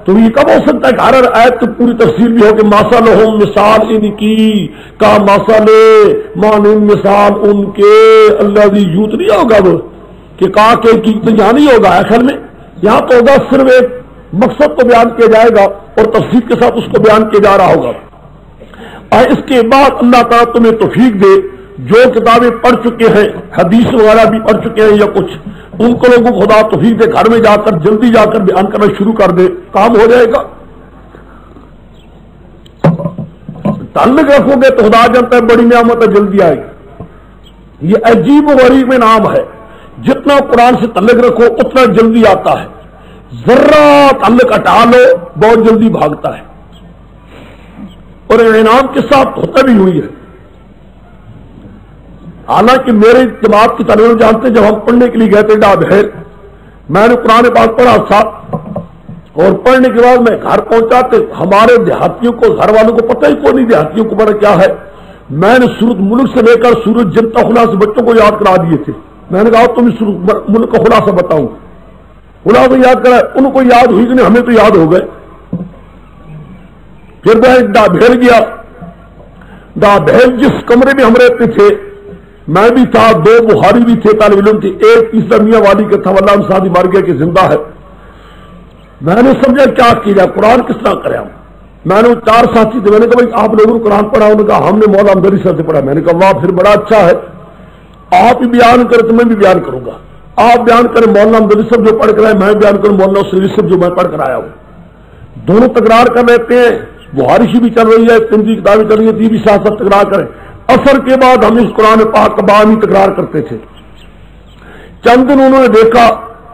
[SPEAKER 2] تو یہ کب ہو سکتا ہے کہ ہر آیت تو پوری تفصیل بھی ہو کہ ماسالہم مثال ان کی کا ماسالے مانند مثال ان کے الذی یوت نہیں ہوگا وہ کہ کہا کہ تو یہاں نہیں ہوگا. اصل میں یہاں تو ہوگا صرف ایک مقصد کو بیان کیا جائے گا اور تفصیل کے ساتھ اس کو بیان کیا جا رہا ہوگا. اور اس کے بعد اللہ تعالیٰ تمہیں توفیق دے جو کتابیں پڑھ چکے ہیں، حدیث وغیرہ بھی پڑھ چکے ہیں یا کچھ، ان کو لوگوں کو خدا توفیق دے گھر میں جا کر جلدی جا کر بیان کرنا شروع کر دے، کام ہو جائے گا. تعلق رکھو گے تو خدا جانتا ہے بڑی نعمت ہے جلدی آئے گی. یہ عجیب و غریب میں نام ہے. جتنا قرآن سے تعلق رکھو اتنا جلدی آتا ہے. ذرہ تعلق ہٹا لو بہت جلدی بھاگتا ہے. اور انعام کے ساتھ ہوتا بھی ہوئی ہے. حالانکہ میرے جماعت کی طالب جانتے جب ہم پڑھنے کے لیے گئے تھے ڈابہر، میں نے قرآن پاک پڑھا تھا اور پڑھنے کے بعد میں گھر پہنچا تو ہمارے دیہاتیوں کو، گھر والوں کو پتہ ہی کوئی نہیں دیہاتیوں کو بڑا کیا ہے. میں نے سورۃ ملک سے لے کر سورۃ جن کا خلاصہ بچوں کو یاد کرا دیے تھے. میں نے کہا تم سورۃ ملک کا خلاصہ بتاؤں. خلاصہ یاد کرا، ان کو یاد ہوئی کہ نہیں، ہمیں تو یاد ہو گئے. پھر میں ڈابہر گیا. ڈابہر جس کمرے میں ہم رہتے تھے میں بھی تھا، 2 بخاری بھی تھے، طالب علم تھے، ایک تیسرا میاں والی کا تھا، واللہ شادی مر گیا کہ زندہ ہے. میں نے سمجھا کیا کیا جائے، قرآن کس طرح کرے ہم. میں نے 4 ساتھی تھے، میں نے کہا بھائی آپ لوگوں نے قرآن پڑھا؟ انہوں نے کہا ہم نے مولا امدری صاحب سے پڑھا. میں نے کہا واہ پھر بڑا اچھا ہے، آپ بھی بیان کریں تو میں بھی بیان کروں گا. آپ بیان کریں مولنا مدرس صاحب جو پڑھ کر آئے، میں بیان کروں مولنا سریف صاحب جو میں پڑھ کر آیا ہوں، دونوں تکرار کر لیتے ہیں، بخاری شریف بھی چل رہی ہے، ترمذی کی کتابیں چل رہی ہیں، بھی ساتھ ساتھ تکرار کریں۔ عصر کے بعد ہم اس قرآن پاک کا باہمی تکرار کرتے تھے۔ چند دن انہوں نے دیکھا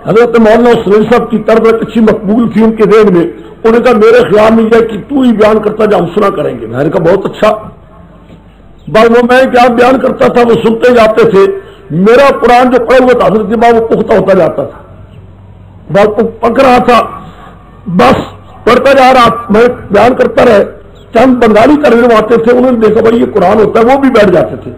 [SPEAKER 2] حضرت مولانا سریف صاحب کی طرف اچھی مقبول تھی ان کے ذہن میں، انہوں نے کہا میرے خیال میں یہ کہ تو ہی بیان کرتا جا، ہم سنا کریں گے۔ میں نے کہا بہت اچھا۔ بس وہ میں کیا بیان کرتا تھا وہ سنتے جاتے تھے، میرا قرآن جو پڑھا ہوا تھا حضرت کے بعد وہ پختہ ہوتا جاتا تھا، بات کو پک رہا تھا، بس پڑھتا جا رہا، میں بیان کرتا رہے۔ چند بنگالی کرنے آتے تھے، انہوں نے دیکھا بھائی یہ قرآن ہوتا ہے، وہ بھی بیٹھ جاتے تھے۔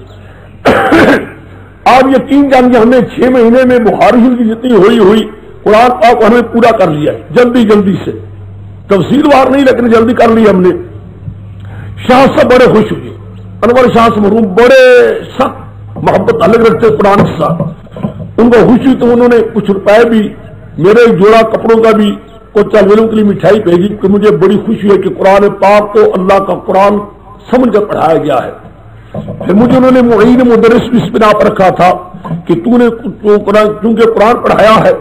[SPEAKER 2] آپ یقین جانیے ہم نے 6 مہینے میں بخاری کی جتنی ہوئی قرآن پاک ہم نے پورا کر لیا ہے، جلدی سے، تفصیل وار نہیں لیکن جلدی کر لیا ہم نے۔ شاہ صاحب بڑے خوش ہوئے، انور شاہ سے مرحوم بڑے سخت محبت الگ رکھتے قرآن کے ساتھ، ان کو خوش ہوئی تو انہوں نے کچھ روپئے بھی، میرے جوڑا کپڑوں کا بھی، کچھ چلوں کے لیے مٹھائی بھیجی کہ مجھے بڑی خوشی ہے کہ قرآن پاک کو اللہ کا قرآن سمجھ کر پڑھایا گیا ہے۔ پھر مجھے انہوں نے معین مدرس بھی اس بنا پر رکھا تھا کہ تو نے چونکہ قرآن پڑھایا ہے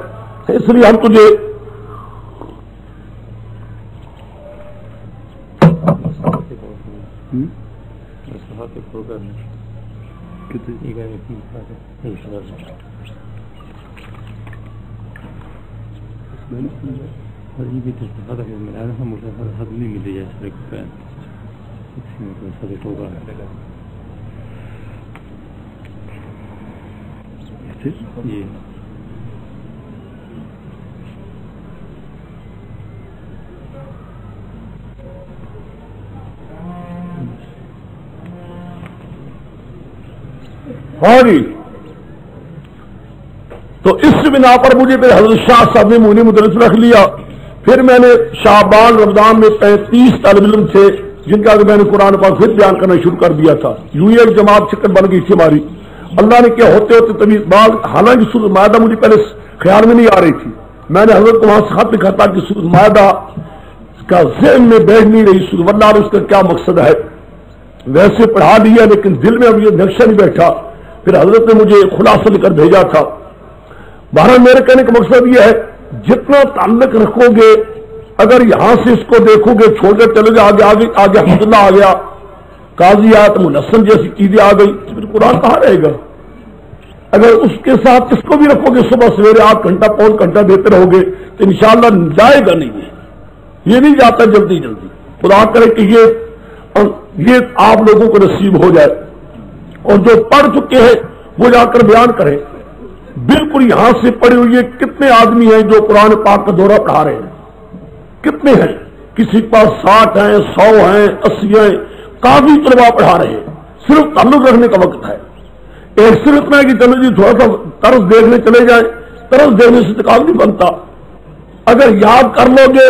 [SPEAKER 2] اس لیے ہم تجھے ہاں جی، تو اس بنا پر مجھے پھر حضرت شاہ صاحب نے مونی مدرس رکھ لیا۔ پھر میں نے شعبان رمضان میں 33 طالب علم تھے جن کا میں نے قرآن پاک پھر بیان کرنا شروع کر دیا تھا۔ یوں ایک جماعت شکل بن گئی تھی ہماری، اللہ نے کیا ہوتے طبیعت بعد، حالانکہ سورۃ مائدہ مجھے پہلے خیال میں نہیں آ رہی تھی، میں نے حضرت کو وہاں سے خط لکھا تھا کہ سورۃ مائدہ کا ذہن میں بیٹھ نہیں رہی، سورۃ واللہ اس کا کیا مقصد ہے، ویسے پڑھا لیا لیکن دل میں اب یہ نقشہ نہیں بیٹھا۔ پھر حضرت نے مجھے خلاصہ لکھ کر بھیجا تھا۔ بہرحال میرے کہنے کا مقصد یہ ہے جتنا تعلق رکھو گے، اگر یہاں سے اس کو دیکھو گے چھوڑ کر چلو گے آگے حمد اللہ آ گیا، قاضیات منسم جیسی چیزیں آ گئی، پھر قرآن کہاں رہے گا؟ اگر اس کے ساتھ اس کو بھی رکھو گے صبح سویرے 8 گھنٹہ 5 گھنٹہ دیتے رہو گے تو انشاءاللہ جائے گا نہیں، یہ نہیں جاتا جلدی۔ خدا کرے کہ یہ آپ لوگوں کو نصیب ہو جائے، اور جو پڑھ چکے ہیں وہ جا کر بیان کریں۔ بالکل یہاں سے پڑھے ہوئے کتنے آدمی ہیں جو قرآن پاک کا دورہ پڑھا رہے ہیں، کتنے ہیں؟ کسی کے پاس 60 ہیں، 100 ہیں، 80 ہیں، کافی طلباء پڑھا رہے ہیں۔ صرف تعلق رکھنے کا وقت ہے۔ ایک صرف میں کہ چلو جی تھوڑا سا طرز دیکھنے چلے جائیں، طرز دیکھنے سے کام نہیں بنتا۔ اگر یاد کر لو گے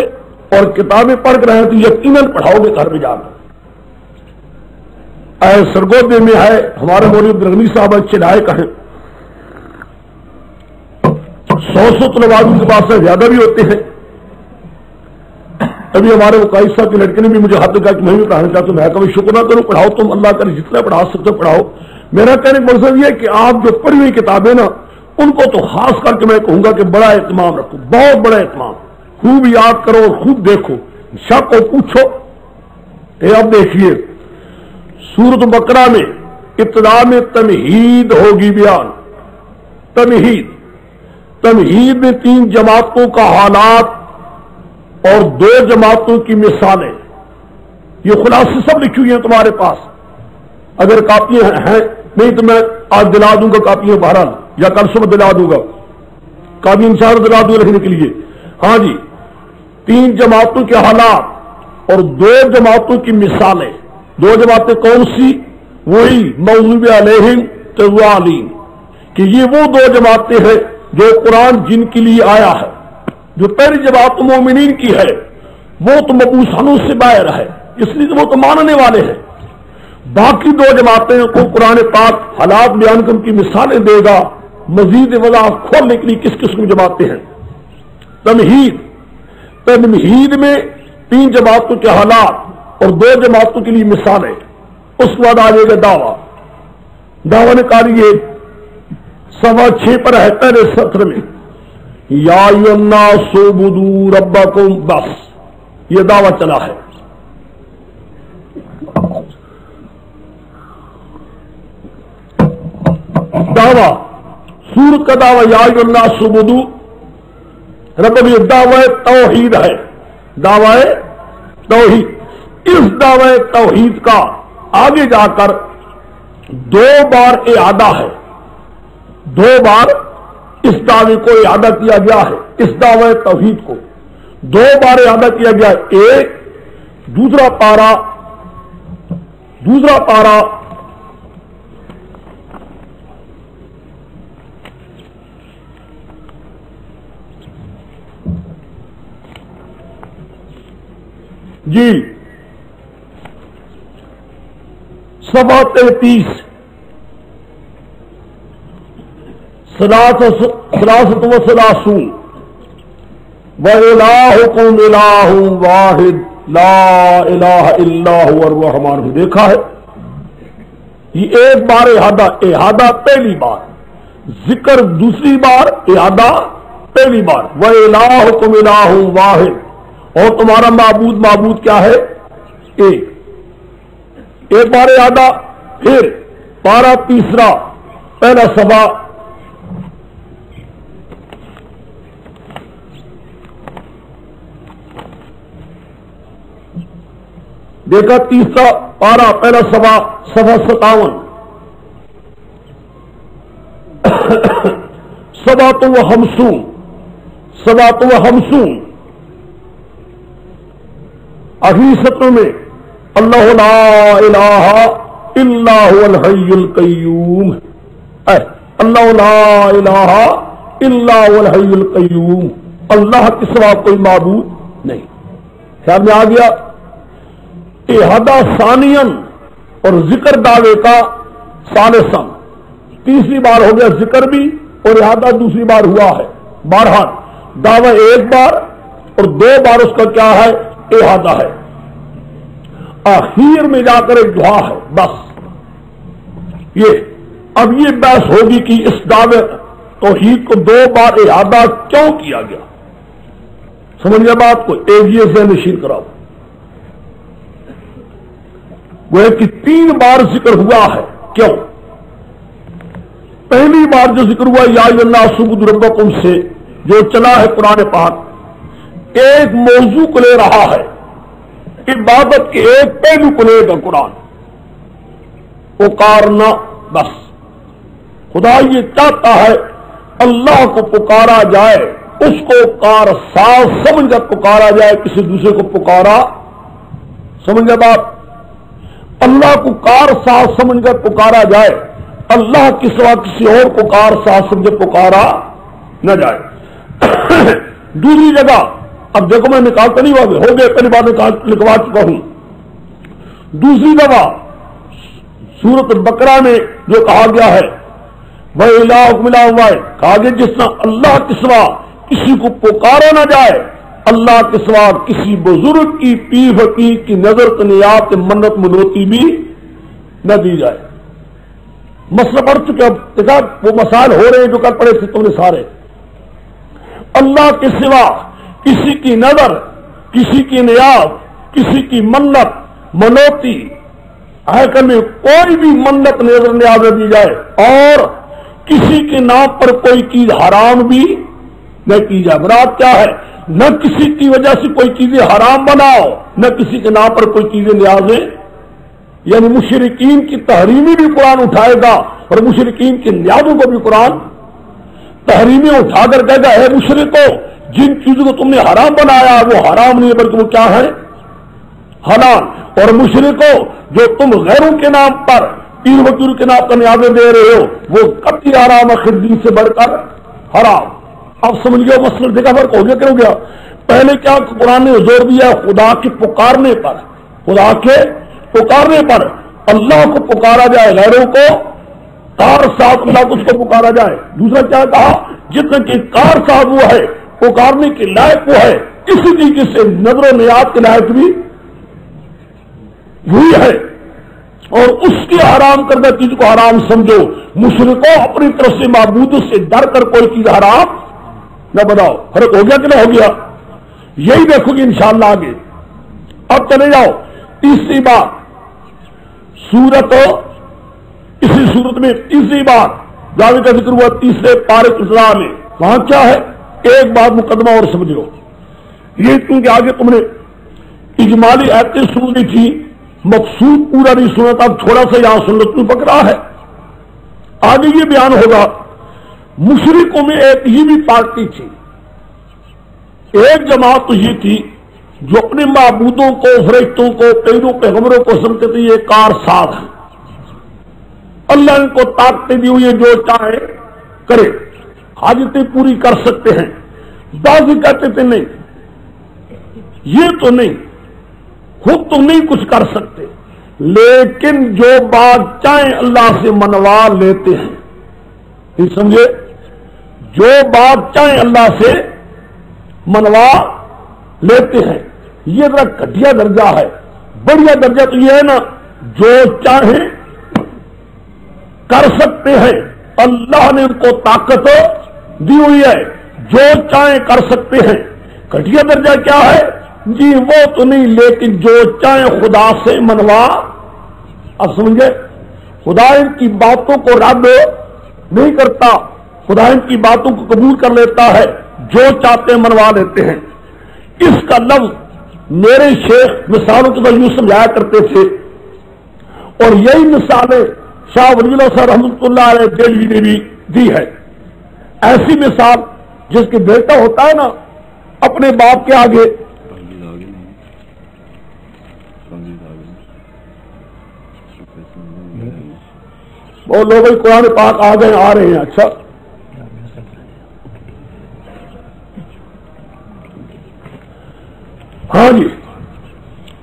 [SPEAKER 2] اور کتابیں پڑھ کر رہے ہیں تو یقیناً پڑھاؤ گے گھر میں جا کر۔ سرگودے میں ہے ہمارے مولوی عبدالغنی صاحب اچھے لائق ہیں، 100 طلباء کے پاس سے زیادہ بھی ہوتے ہیں۔ ابھی ہمارے وقائد صاحب کے لڑکے نے بھی مجھے ہاتھ لگا کہ میں بھی پڑھانا چاہتا ہوں، میں کبھی شکر نہ کروں، پڑھاؤ تم، اللہ کرے جتنا پڑھا سکتے پڑھاؤ۔ میرا کہنے کا مقصد یہ ہے کہ آپ جو پڑھی ہوئی کتابیں نا ان کو تو خاص کر کے میں کہوں گا کہ بڑا اہتمام رکھو، بہت بڑا اہتمام، خوب یاد کرو اور خوب دیکھو، شک کو پوچھو۔ اب دیکھیے سورۃ بقرہ میں ابتدا میں تمہید ہوگی بیان، تمہید میں 3 جماعتوں کا حالات اور 2 جماعتوں کی مثالیں، یہ خلاصے سب لکھی ہوئی ہیں تمہارے پاس، اگر کاپیاں ہیں نہیں تو میں آج دلا دوں گا کاپیاں، بہرحال یا کل صبح دلا دوں گا کاپی، انشاءاللہ دلا دوں گا لکھنے کے لیے۔ ہاں جی، 3 جماعتوں کے حالات اور 2 جماعتوں کی مثالیں۔ 2 جماعتیں کون سی؟ وہی مغضوب علیہم والضالین، کہ یہ وہ 2 جماعتیں ہیں جو قرآن جن کے لیے آیا ہے۔ جو پہلی جماعت مومنین کی ہے وہ تو مبعوث سے باہر ہے، اس لیے وہ تو ماننے والے ہیں۔ باقی 2 جماعتیں کو قرآن پاک حالات بیان کر کی مثالیں دے گا، مزید وضاحت کھولنے کے لیے کس قسم کی جماعتیں ہیں۔ تمہید میں 3 جماعتوں کے حالات اور 2 جماعتوں کے لیے مثالیں۔ اس کے بعد آ جائے گا دعویٰ نے کہا یہ 6 پر ہے پہلے سطر میں، یا ایھا الناس اعبدوا ربکم، بس یہ دعویٰ چلا ہے۔ دعویٰ سورت کا دعویٰ یا ایھا الناس اعبدوا ربکم، یہ دعویٰ توحید ہے، دعویٰ توحید۔ اس دعویٰ توحید کا آگے جا کر 2 بار اعادہ ہے، 2 بار اس دعوے کو اعادہ کیا گیا ہے، اس دعوے توحید کو 2 بار اعادہ کیا گیا ہے۔ ایک دوسرا پارا جی صفحہ 33 ثلاثۃ و ثلاثون وَإِلَٰهُكُمْ إِلَٰهٌ وَاحِدٌ لَا إِلَٰهَ إِلَّا هُوَ الرَّحْمَٰنُ الرَّحِيمُ۔ دیکھا ہے یہ ایک بار احاطہ پہلی بار، ذکر دوسری بار، احاطہ پہلی بار۔ وَإِلَٰهُكُمْ إِلَٰهٌ وَاحِدٌ، اور تمہارا معبود کیا ہے؟ ایک بار احاطہ، پھر پارہ تیسرا پہلا صفحہ دیکھا، تیسرا پارہ پہلا صفحہ 57 سبعۃ و خمسون اخری سطر میں اللہ لا الہ الا هو الحی القیوم، اللہ لا الہ الا هو الحی القیوم، اللہ کے سوا کوئی معبود نہیں۔ خیال میں آ گیا؟ احاطہ ثانین اور ذکر دعوے کا ثالثاً، تیسری بار ہو گیا ذکر بھی اور احاطہ دوسری بار ہوا ہے۔ بہرحال دعویٰ ایک بار اور 2 بار اس کا کیا ہے؟ احاطہ ہے۔ آخر میں جا کر ایک دعا ہے، بس اب یہ بحث ہوگی کہ اس دعوے توحید کو 2 بار احاطہ کیوں کیا گیا۔ سمجھ گیا بات کو؟ ایک یہ ذہن نشین کراؤ، وہ کہ 3 بار ذکر ہوا ہے، کیوں؟ پہلی بار جو ذکر ہوا یا ایھا الناس اعبدوا ربکم سے جو چلا ہے قرآن پاک، ایک موضوع کو لے رہا ہے، عبادت کے ایک پہلو کو لے گا قرآن، پکارنا۔ بس خدا یہ چاہتا ہے اللہ کو پکارا جائے، اس کو کار ساز سمجھ کر پکارا جائے، کسی دوسرے کو پکارا، سمجھ بات؟ اللہ کو کار ساز سمجھ کر پکارا جائے، اللہ کے سوا کسی اور کو کار ساز سمجھ پکارا نہ جائے۔ دوسری جگہ، اب دیکھو میں نکالتا نہیں ہو گیا، پہلی بار لکھوا چکا ہوں۔ دوسری دفعہ سورۃ البقرہ میں جو کہا گیا ہے وَإِلَٰهُكُمْ إِلَٰهٌ وَاحِدٌ، کہا گیا جس طرح اللہ کے سوا کسی کو پکارا نہ جائے، اللہ کے سوا کسی بزرگ کی، پیر فقیر کی نظر نیاب منت منوتی بھی نہ دی جائے۔ مسئلہ پڑھ چکے، اب دیکھا وہ مسائل ہو رہے ہیں جو کل پڑے تھے تم نے سارے۔ اللہ کے سوا کسی کی نظر، کسی کی نیاب، کسی کی منت منوتی آئے میں کوئی بھی منت نظر نیاز نہ دی جائے، اور کسی کے نام پر کوئی چیز حرام بھی نہ کی جائے۔ مراد کیا ہے؟ نہ کسی کی وجہ سے کوئی چیزیں حرام بناؤ، نہ کسی کے نام پر کوئی چیزیں نیازیں، یعنی مشرکین کی تحریمی بھی قرآن اٹھائے گا اور مشرکین کی نیازوں کو بھی قرآن تحریمی اٹھا کر کہے گا اے مشرکو، جن چیزوں کو تم نے حرام بنایا وہ حرام نہیں ہے بلکہ وہ کیا ہے؟ حلال۔ اور مشرکو، جو تم غیروں کے نام پر، پیر وکیل کے نام پر نیازیں دے رہے ہو، وہ قطعی حرام ہے، خردی سے بڑھ کر حرام۔ اب سمجھ گئے مسئلہ؟ دیکھا فرق ہو گیا کہ ہو گیا؟ پہلے کیا قرآن نے زور دیا خدا کے پکارنے پر، خدا کے پکارنے پر، اللہ کو پکارا جائے، غیروں کو کار ساتھ اللہ کو اس کو پکارا جائے۔ دوسرا کیا کہا؟ جتنا کہ کار صاحب وہ ہے، پکارنے کے لائق وہ ہے، اسی طریقے سے نظر و نیاد کے لائق بھی وہی ہے۔ اور اس کی حرام کردہ چیز کو حرام سمجھو. مشرکوں اپنی طرف سے معبود سے ڈر کر کوئی چیز حرام نہ بناؤ. فرق ہو گیا کہ نہ ہو گیا؟ یہی دیکھو گی انشاءاللہ آگے. اب چلے جاؤ تیسری بات. سورت اسی صورت میں تیسری بات جاوید کا ذکر ہوا تیسرے پارے ابتدا میں. وہاں کیا ہے؟ ایک بات مقدمہ اور سمجھ لو. یہ کیونکہ آگے تم نے اجمالی آیتیں سن لی تھی، مقصود پورا نہیں سنا تھا. اب تھوڑا سا یہاں سنت میں پکڑا ہے. آگے یہ بیان ہوگا. مشرکوں میں ایک یہ بھی پارٹی تھی، ایک جماعت تو یہ تھی جو اپنے معبودوں کو، فرشتوں کو، پیروں پیغمبروں کو سمجھتے تھے یہ کار ساز ہیں، اللہ ان کو طاقتیں دی ہوئی ہے، جو چاہے کرے، حاجتیں پوری کر سکتے ہیں. بعض کہتے تھے نہیں، یہ تو نہیں، خود تو نہیں کچھ کر سکتے، لیکن جو بات چاہیں اللہ سے منوا لیتے ہیں. نہیں سمجھے؟ جو بات چاہیں اللہ سے منوا لیتے ہیں. یہ ذرا گھٹیا درجہ ہے. بڑھیا درجہ تو یہ ہے نا جو چاہیں کر سکتے ہیں. اللہ نے ان کو طاقت دی ہوئی ہے، جو چاہیں کر سکتے ہیں. گھٹیا درجہ کیا ہے؟ جی وہ تو نہیں، لیکن جو چاہیں خدا سے منوا. اب سمجھے؟ خدا ان کی باتوں کو رد نہیں کرتا، خدا ان کی باتوں کو قبول کر لیتا ہے، جو چاہتے ہیں منوا لیتے ہیں. اس کا لفظ میرے شیخ مثالوں کے بعد یوں سمجھایا کرتے تھے، اور یہی مثالیں شاہ ولی اللہ صاحب رحمۃ اللہ علیہ دہلوی نے بھی دی ہے. ایسی مثال جس کے بیٹا ہوتا ہے نا اپنے باپ کے آگے، وہ لوگ قرآن پاک آ گئے، آ رہے ہیں. اچھا ہاں جی،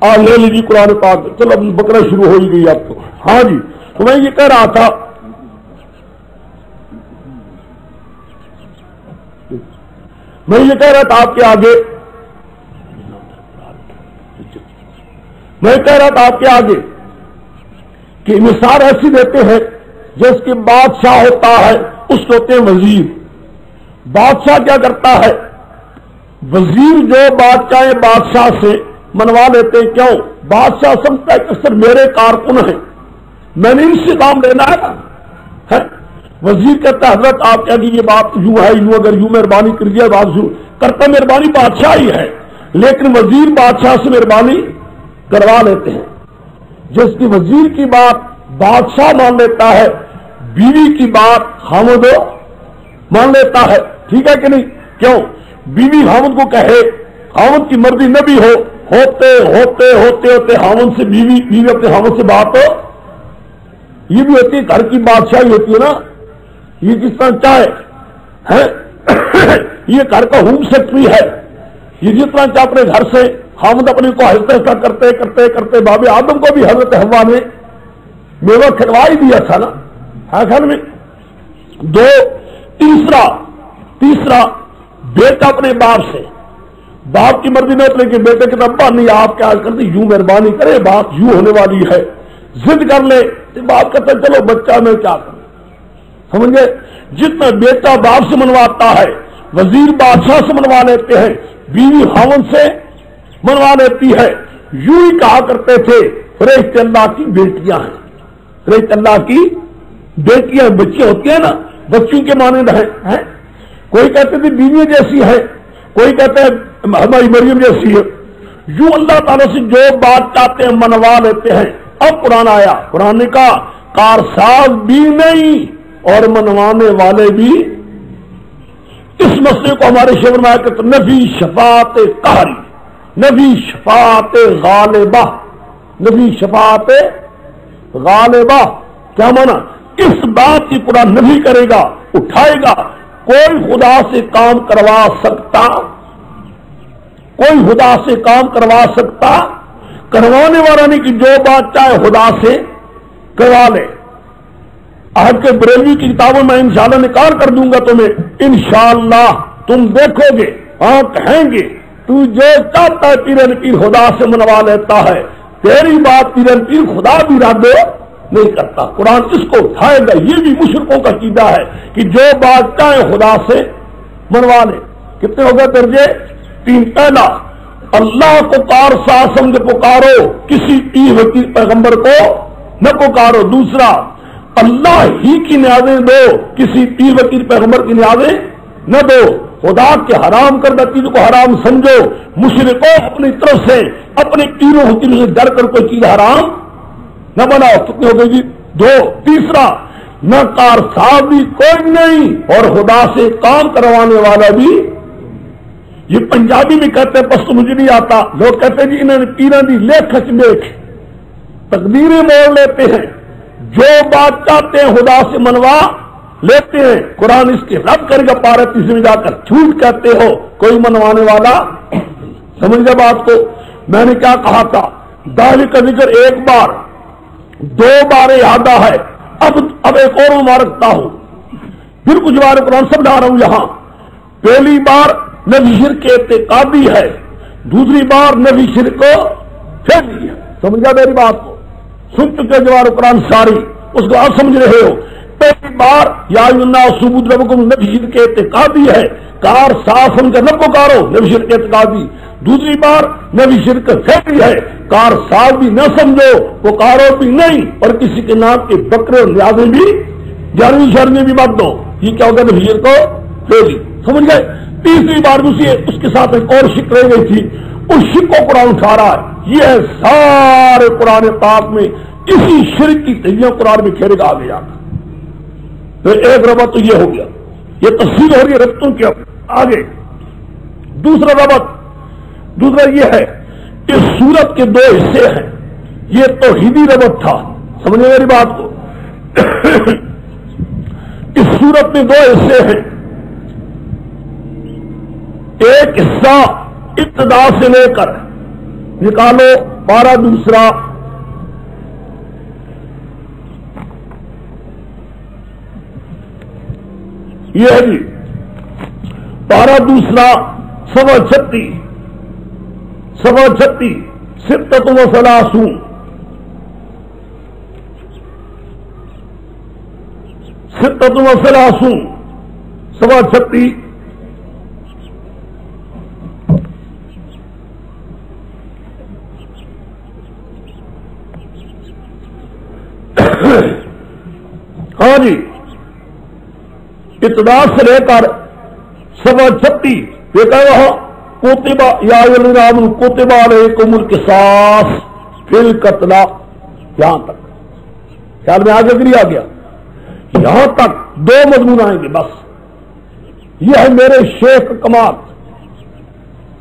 [SPEAKER 2] آج لے لیجیے قرآن پاک. چلو اب بکرا شروع ہو ہی گئی آپ کو. ہاں جی، تو میں یہ کہہ رہا تھا آپ کے آگے، کہ مثال ایسی دیتے ہیں جس کے بادشاہ ہوتا ہے، اس کو ہوتے ہیں وزیر. بادشاہ کیا کرتا ہے؟ وزیر جو بات چاہے بادشاہ سے منوا لیتے ہیں. کیوں؟ بادشاہ سمجھتا ہے کہ سر میرے کارکن ہیں، میں نے ان سے کام لینا ہے. وزیر کہتا ہے حضرت آپ کیا کہ یہ بات یوں ہے، یوں اگر یوں مہربانی کر دیا بات یوں کرتا. مہربانی بادشاہ ہی ہے، لیکن وزیر بادشاہ سے مہربانی کروا لیتے ہیں. جس کی وزیر کی بات بادشاہ مان لیتا ہے، بیوی کی بات خامد مان لیتا ہے. ٹھیک ہے کہ نہیں؟ کیوں؟ بیوی خامد کو کہے، خامد کی مرضی نبی ہوتے ہوتے ہوتے ہوتے خامد سے بیوی اپنے خامد سے بات ہو. یہ بھی ہوتی ہے، گھر کی بادشاہی ہوتی ہے نا، یہ جس طرح چاہے یہ گھر کا ہوم سیکٹری ہے، یہ جس طرح چاہے اپنے گھر سے خامد اپنے کو حضرت کرتے کرتے کرتے باب آدم کو بھی حضرت حوا نے میوہ کھلوا ہی دیا تھا نا. خیال میں دو. تیسرا بیٹا اپنے باپ سے، باپ کی مرضی نہیں ہوتی کہ بیٹے کے ابا نہیں آپ کیا کرتے، یوں مہربانی کرے بات یوں ہونے والی ہے، ضد کر لے. باپ کہتا ہے چلو بچہ میں کیا کروں. سمجھے؟ جتنا بیٹا باپ سے منواتا ہے، وزیر بادشاہ سے منوا لیتے ہیں، بیوی خاوند سے منوا لیتی ہے. یوں ہی کہا کرتے تھے فرشتے اللہ کی بیٹیاں ہیں، فرشتے اللہ کی بیٹیاں. بچے ہوتے ہیں نا، بچوں کے مانند ہیں. کوئی کہتے تھے بیوی جیسی ہے، کوئی کہتے ہیں ہماری مریم جیسی ہے. یوں اللہ تعالیٰ سے جو بات چاہتے ہیں منوا لیتے ہیں. اب قرآن آیا، قرآن نے کہا کارساز بھی نہیں اور منوانے والے بھی. اس مسئلے کو ہمارے شیخ فرمایا کہ نفی شفاعت قہری، نفی شفاعت غالبہ. نفی شفاعت غالبہ کیا مانا؟ اس بات کی قرآن نفی کرے گا، اٹھائے گا. کوئی خدا سے کام کروا سکتا، کوئی خدا سے کام کروا سکتا، کروانے والا نہیں کہ جو بات چاہے خدا سے کروا لے. آج کے بریلوی کی کتابوں میں انشاءاللہ نکال کر دوں گا تمہیں، انشاءاللہ تم دیکھو گے. ہاں کہیں گے تو جو چاہتا ہے پیر خدا سے منوا لیتا ہے، تیری بات پیر خدا بھی رد نہیں کرتا. قرآن اس کو اٹھائے گا. یہ بھی مشرکوں کا عقیدہ ہے کہ جو بات چاہے خدا سے منوا لے. کتنے ہو گئے درجے؟ 3. پہلا، اللہ کو کار ساز سمجھ پکارو، کسی پیر وکیل پیغمبر کو نہ پکارو. دوسرا، اللہ ہی کی نیازیں دو، کسی پیر وکیل پیغمبر کی نیازیں نہ دو. خدا کے حرام کردہ چیز کو حرام سمجھو. مشرکوں اپنی طرف سے اپنے پیروں وکیلوں سے ڈر کر کوئی چیز حرام نہ بناؤ. کتنے ہو گئی جی؟ 2. تیسرا، نہ کار صاحب بھی کوئی نہیں اور خدا سے کام کروانے والا بھی. یہ پنجابی میں کہتے ہیں، پس تو مجھے نہیں آتا. لوگ کہتے ہیں جی انہوں نے پیروں کی لیکھ میکھ تقدیریں موڑ لیتے ہیں، جو بات چاہتے ہیں خدا سے منوا لیتے ہیں. قرآن اس کے رد کرے گا. پارہ 30 میں جا کر جھوٹ کہتے ہو، کوئی منوانے والا. سمجھ گئے بات کو؟ میں نے کیا کہا تھا؟ داڑھی کا ذکر ایک بار 2 بار احاطہ ہے. اب ایک اور میں رکھتا ہوں، پھر کچھ بار قرآن سمجھا رہا ہوں. یہاں پہلی بار نبی شرک اعتقادی ہے، دوسری بار نبی شرک فعلی ہے. سمجھ گیا میری بات کو؟ سن چکے جوار قرآن ساری، اس کو آپ سمجھ رہے ہو. پہلی بار یا سبود ربکم نبی شرک اعتقادی ہے، کار صاف سمجھ کر نہ پکارو، نبی شرک اعتقادی. دوسری بار نبی شرک فعلی ہے، کار صاف بھی نہ سمجھو، پکارو بھی نہیں، اور کسی کے نام کے بکرے اور نیازیں بھی جانوی شرمی بھی مت دو. یہ کیا ہوگا؟ نبی شرک فعلی. سمجھ گئے؟ تیسری بار دوسری اس کے ساتھ ایک اور شرک رہ گئی تھی، اس شرک کو قرآن اٹھا رہا ہے. یہ ہے سارے قرآن پاک میں اسی شرک کی تجزیہ قرآن میں کھیلے گا آگے جا کر. ایک ربط تو یہ ہو گیا، یہ تفصیل ہو رہی ہے ربطوں کے آگے. دوسرا ربط یہ ہے کہ سورت کے 2 حصے ہیں. یہ توحیدی ربط تھا. سمجھے میری بات کو؟ اس سورت میں 2 حصے ہیں. ایک حصہ ابتدا سے لے کر نکالو 12، دوسرا یہ ہے جی 12، دوسرا 36 ستۃ و ثلاثون، 36 ہاں جی ابتدا سے لے کر 36 یہ کہ وہاں کوتبہ یا الذین کوتب علیکم القصاص فی القتلی، یہاں تک خیال میں آگے گری آ گیا. یہاں تک 2 مضمون آئیں گے بس. یہ ہے میرے شیخ کمال،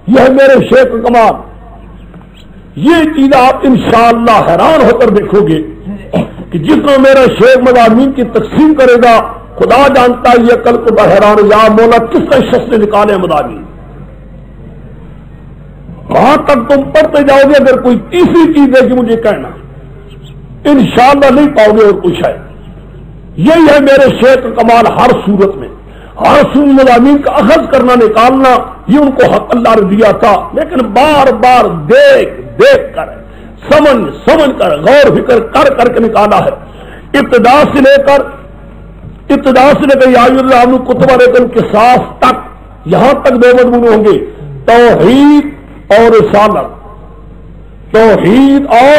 [SPEAKER 2] یہ ہے میرے شیخ کمال. یہ چیز آپ انشاءاللہ حیران ہو کر دیکھو گے کہ جس طرح میرا شیخ مضامین کی تقسیم کرے گا، خدا جانتا ہے یہ کل کو حیران یا مولا کس طرح شخص نے نکالے مضامین. وہاں تک تم پڑھتے جاؤ گے. اگر کوئی تیسری چیز ہے کہ مجھے کہنا، انشاءاللہ نہیں پاؤ گے اور کچھ ہے. یہی ہے میرے شیخ کمال. ہر صورت میں ہر صورت مضامین کا اخذ کرنا نکالنا یہ ان کو حق اللہ نے دیا تھا، لیکن بار بار دیکھ کر سمجھ کر غور فکر کر کے نکالا ہے. ابتدا سے لے کر یا اللہ کتب علیکم القصاص تک، یہاں تک 2 مضمون ہوں گے، توحید اور رسالت. توحید اور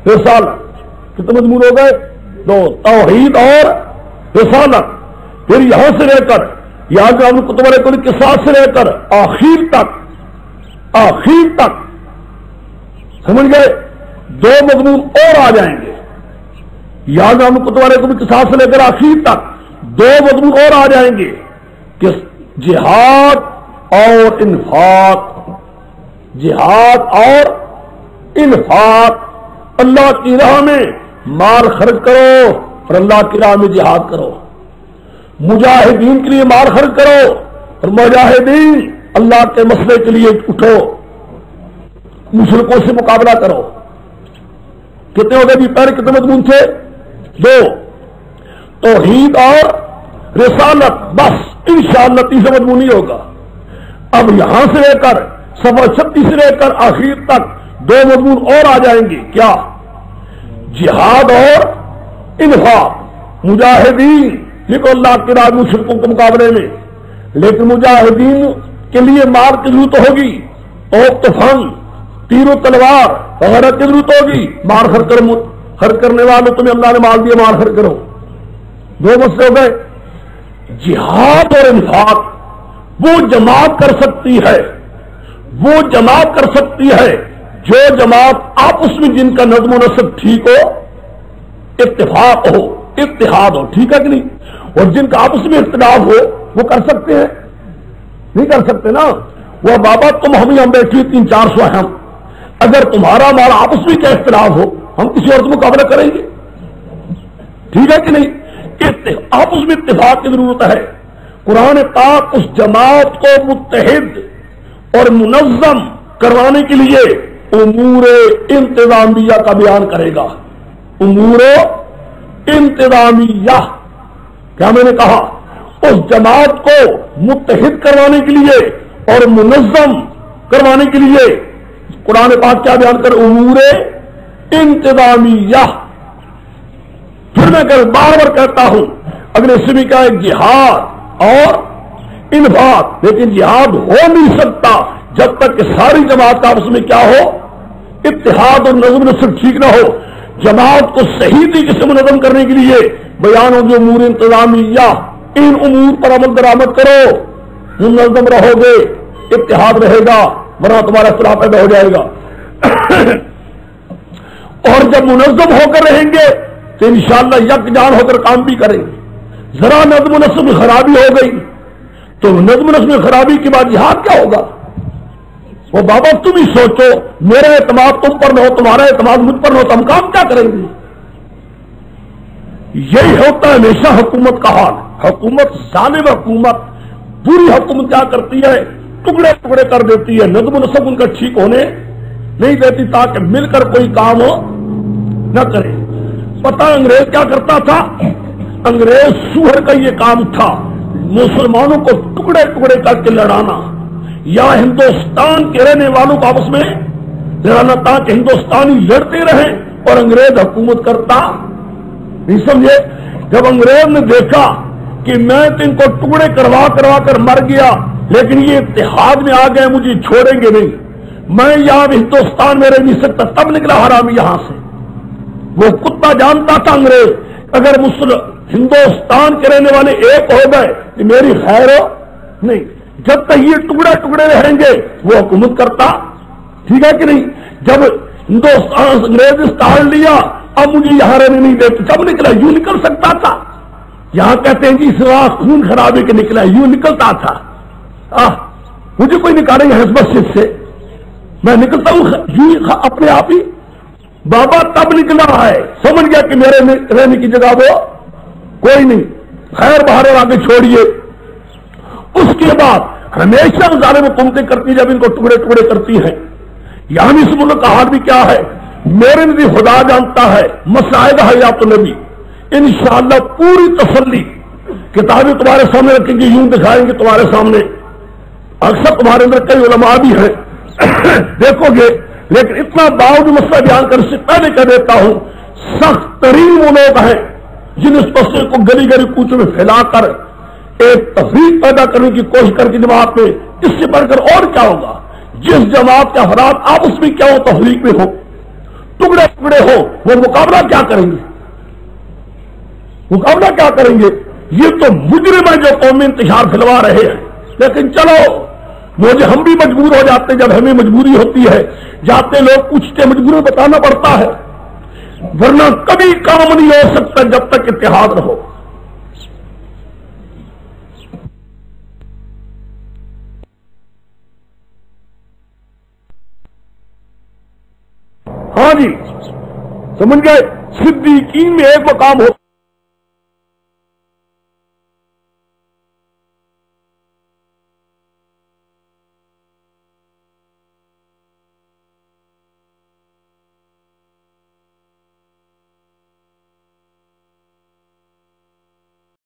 [SPEAKER 2] رسالت کتنے مضمون ہو گئے؟ 2. توحید اور رسالت. پھر یہاں سے لے کر یا اللہ کتب علیکم القصاص سے لے کر آخر تک سمجھ گئے 2 مضمون اور آ جائیں گے. یا اللہ کتب علیکم القصاص سے لے کر آخر تک 2 مضمون اور آ جائیں گے کہ جہاد اور انفاق. جہاد اور انفاق، اللہ کی راہ میں مال خرچ کرو اور اللہ کی راہ میں جہاد کرو. مجاہدین کے لیے مال خرچ کرو اور مجاہدین اللہ کے مسئلے کے لیے اٹھو، مشرکوں سے مقابلہ کرو. کتنے ہو گئے جی؟ پہلے کتنے مضمون تھے؟ 2. توحید اور رسالت. بس انشاءاللہ 3 مضمون ہی ہوگا. اب یہاں سے لے کر 36 سے لے کر آخر تک دو مضمون اور آ جائیں گے، کیا؟ جہاد اور انفاق۔ مجاہدین دیکھو اللہ کے راہ میں مشرکوں کے مقابلے میں، لیکن مجاہدین کے لیے مال کی ضرورت ہوگی، اور طوفان، تیر و تلوار وغیرہ کی ضرورت ہوگی۔ مال خرچ کرنے والوں تمہیں اللہ نے مال دیا، مال خرچ کرو۔ دو مسئلے ہو گئے۔ جہاد اور انفاق وہ جماعت کر سکتی ہے، وہ جماعت کر سکتی ہے جو جماعت آپس میں جن کا نظم و نسق ٹھیک ہو، اتفاق ہو، اتحاد ہو، ٹھیک ہے کہ نہیں؟ اور جن کا آپس میں اختلاف ہو وہ کر سکتے ہیں؟ نہیں کر سکتے نا۔ وہ بابا تم ہم بیٹھی 300-400 ہیں، ہم اگر تمہارا ہمارا آپس میں کیا اختلاف ہو ہم کسی اور سے مقابلہ کریں گے؟ ٹھیک ہے کہ نہیں؟ آپس میں اتفاق کی ضرورت ہے۔ قرآن پاک اس جماعت کو متحد اور منظم کروانے کے لیے امور انتظامیہ کا بیان کرے گا۔ امور انتظامیہ، کیا میں نے کہا؟ اس جماعت کو متحد کروانے کے لیے اور منظم کروانے کے لیے قرآن پاک کیا بیان کر؟ امور انتظامیہ۔ پھر میں بار بار کہتا ہوں اگلے سبھی کا ایک جہاد اور انفاق، لیکن جہاد ہو نہیں سکتا جب تک کہ ساری جماعت کا آپس میں کیا ہو؟ اتحاد اور نظم نسق ٹھیک نہ ہو۔ جماعت کو صحیح طریقے سے منظم کرنے کے لیے بیان ہوگی امور انتظامیہ۔ ان امور پر عمل درآمد کرو، منظم رہو گے، اتحاد رہے گا، ورنہ تمہارا اختلاف پیدا ہو جائے گا۔ اور جب منظم ہو کر رہیں گے تو انشاءاللہ یکجان ہو کر کام بھی کریں گے۔ ذرا نظم و نسق میں خرابی ہو گئی تو نظم و نسق میں خرابی کے بعد جہاد کیا ہوگا؟ وہ بابا تم ہی سوچو، میرا اعتماد تم پر نہ ہو، تمہارا اعتماد مجھ پر نہ ہو، تو ہم کام کیا کریں گے؟ یہی ہوتا ہے ہمیشہ حکومت کا حال۔ حکومت، ظالم حکومت، بری حکومت کیا کرتی ہے؟ ٹکڑے ٹکڑے کر دیتی ہے، نظم و نسق ان کا ٹھیک ہونے نہیں دیتی تاکہ مل کر کوئی کام نہ کرے۔ پتہ انگریز کیا کرتا تھا؟ انگریز سوہر کا یہ کام تھا، مسلمانوں کو ٹکڑے ٹکڑے کر کے لڑانا، یا ہندوستان کے رہنے والوں کو آپس میں لڑانا تاکہ ہندوستانی لڑتے رہیں اور انگریز حکومت کرتا نہیں، سمجھے؟ جب انگریز نے دیکھا کہ میں تو ان کو ٹکڑے کروا کر مر گیا لیکن یہ اتحاد میں آ گئے، مجھے چھوڑیں گے نہیں، میں یہاں ہندوستان میں رہ نہیں سکتا، تب نکلا حرامی یہاں سے۔ وہ کتا جانتا تھا انگریز اگر ہندوستان کے رہنے والے ایک ہو گئے تو میری خیر ہو نہیں، جب تک یہ ٹکڑے ٹکڑے رہیں گے وہ حکومت کرتا، ٹھیک ہے کہ نہیں؟ جب ہندوستان انگریز نے تاڑ لیا، اب مجھے یہاں رہنے نہیں دیتے، جب نکلا یوں نکل سکتا تھا؟ یہاں کہتے ہیں جی سوا خون خرابے کے نکلا، یوں نکلتا تھا؟ مجھے کوئی نکالے گا حزب سے؟ میں نکلتا ہوں یوں اپنے آپ ہی؟ بابا تب نکلا ہے، سمجھ گیا کہ میرے رہنے کی جگہ وہ کوئی نہیں، خیر باہر آگے چھوڑیے۔ اس کے بعد ہمیشہ ظالم حکومتیں کرتی جب ان کو ٹکڑے ٹکڑے کرتی ہیں۔ یہاں اس ملک کا حال بھی کیا ہے؟ میرے نبی خدا جانتا ہے، مسائل حیات النبی انشاءاللہ پوری تسلی کتابیں تمہارے سامنے رکھیں گے، یوں دکھائیں گے تمہارے سامنے، اکثر تمہارے اندر کئی علماء بھی ہیں دیکھو گے، لیکن اتنا باوجود مسئلہ بیان کر سے پہلے کہہ دیتا ہوں، سخت ترین وہ لوگ ہیں جن اس مسئلے کو گلی گلی کوچوں میں پھیلا کر ایک تفریق پیدا کرنے کی کوشش کر کے جماعت میں، اس سے بڑھ کر اور کیا ہوگا؟ جس جماعت کے افراد آپس میں کیا ہو، تفریق میں ہو، ٹکڑے ٹکڑے ہو، وہ مقابلہ کیا کریں گے؟ مقابلہ کیا کریں گے؟ یہ تو مجرم ہے جو قومی انتشار پھیلوا رہے ہیں، لیکن چلو مجھے ہم بھی مجبور ہو جاتے، جب ہمیں مجبوری ہوتی ہے جاتے لوگ پوچھتے، مجبوری بتانا پڑتا ہے، ورنہ کبھی کام نہیں ہو سکتا جب تک اتحاد رہو۔ ہاں جی، سمجھ گئے؟ صدیقین میں ایک مقام ہوتا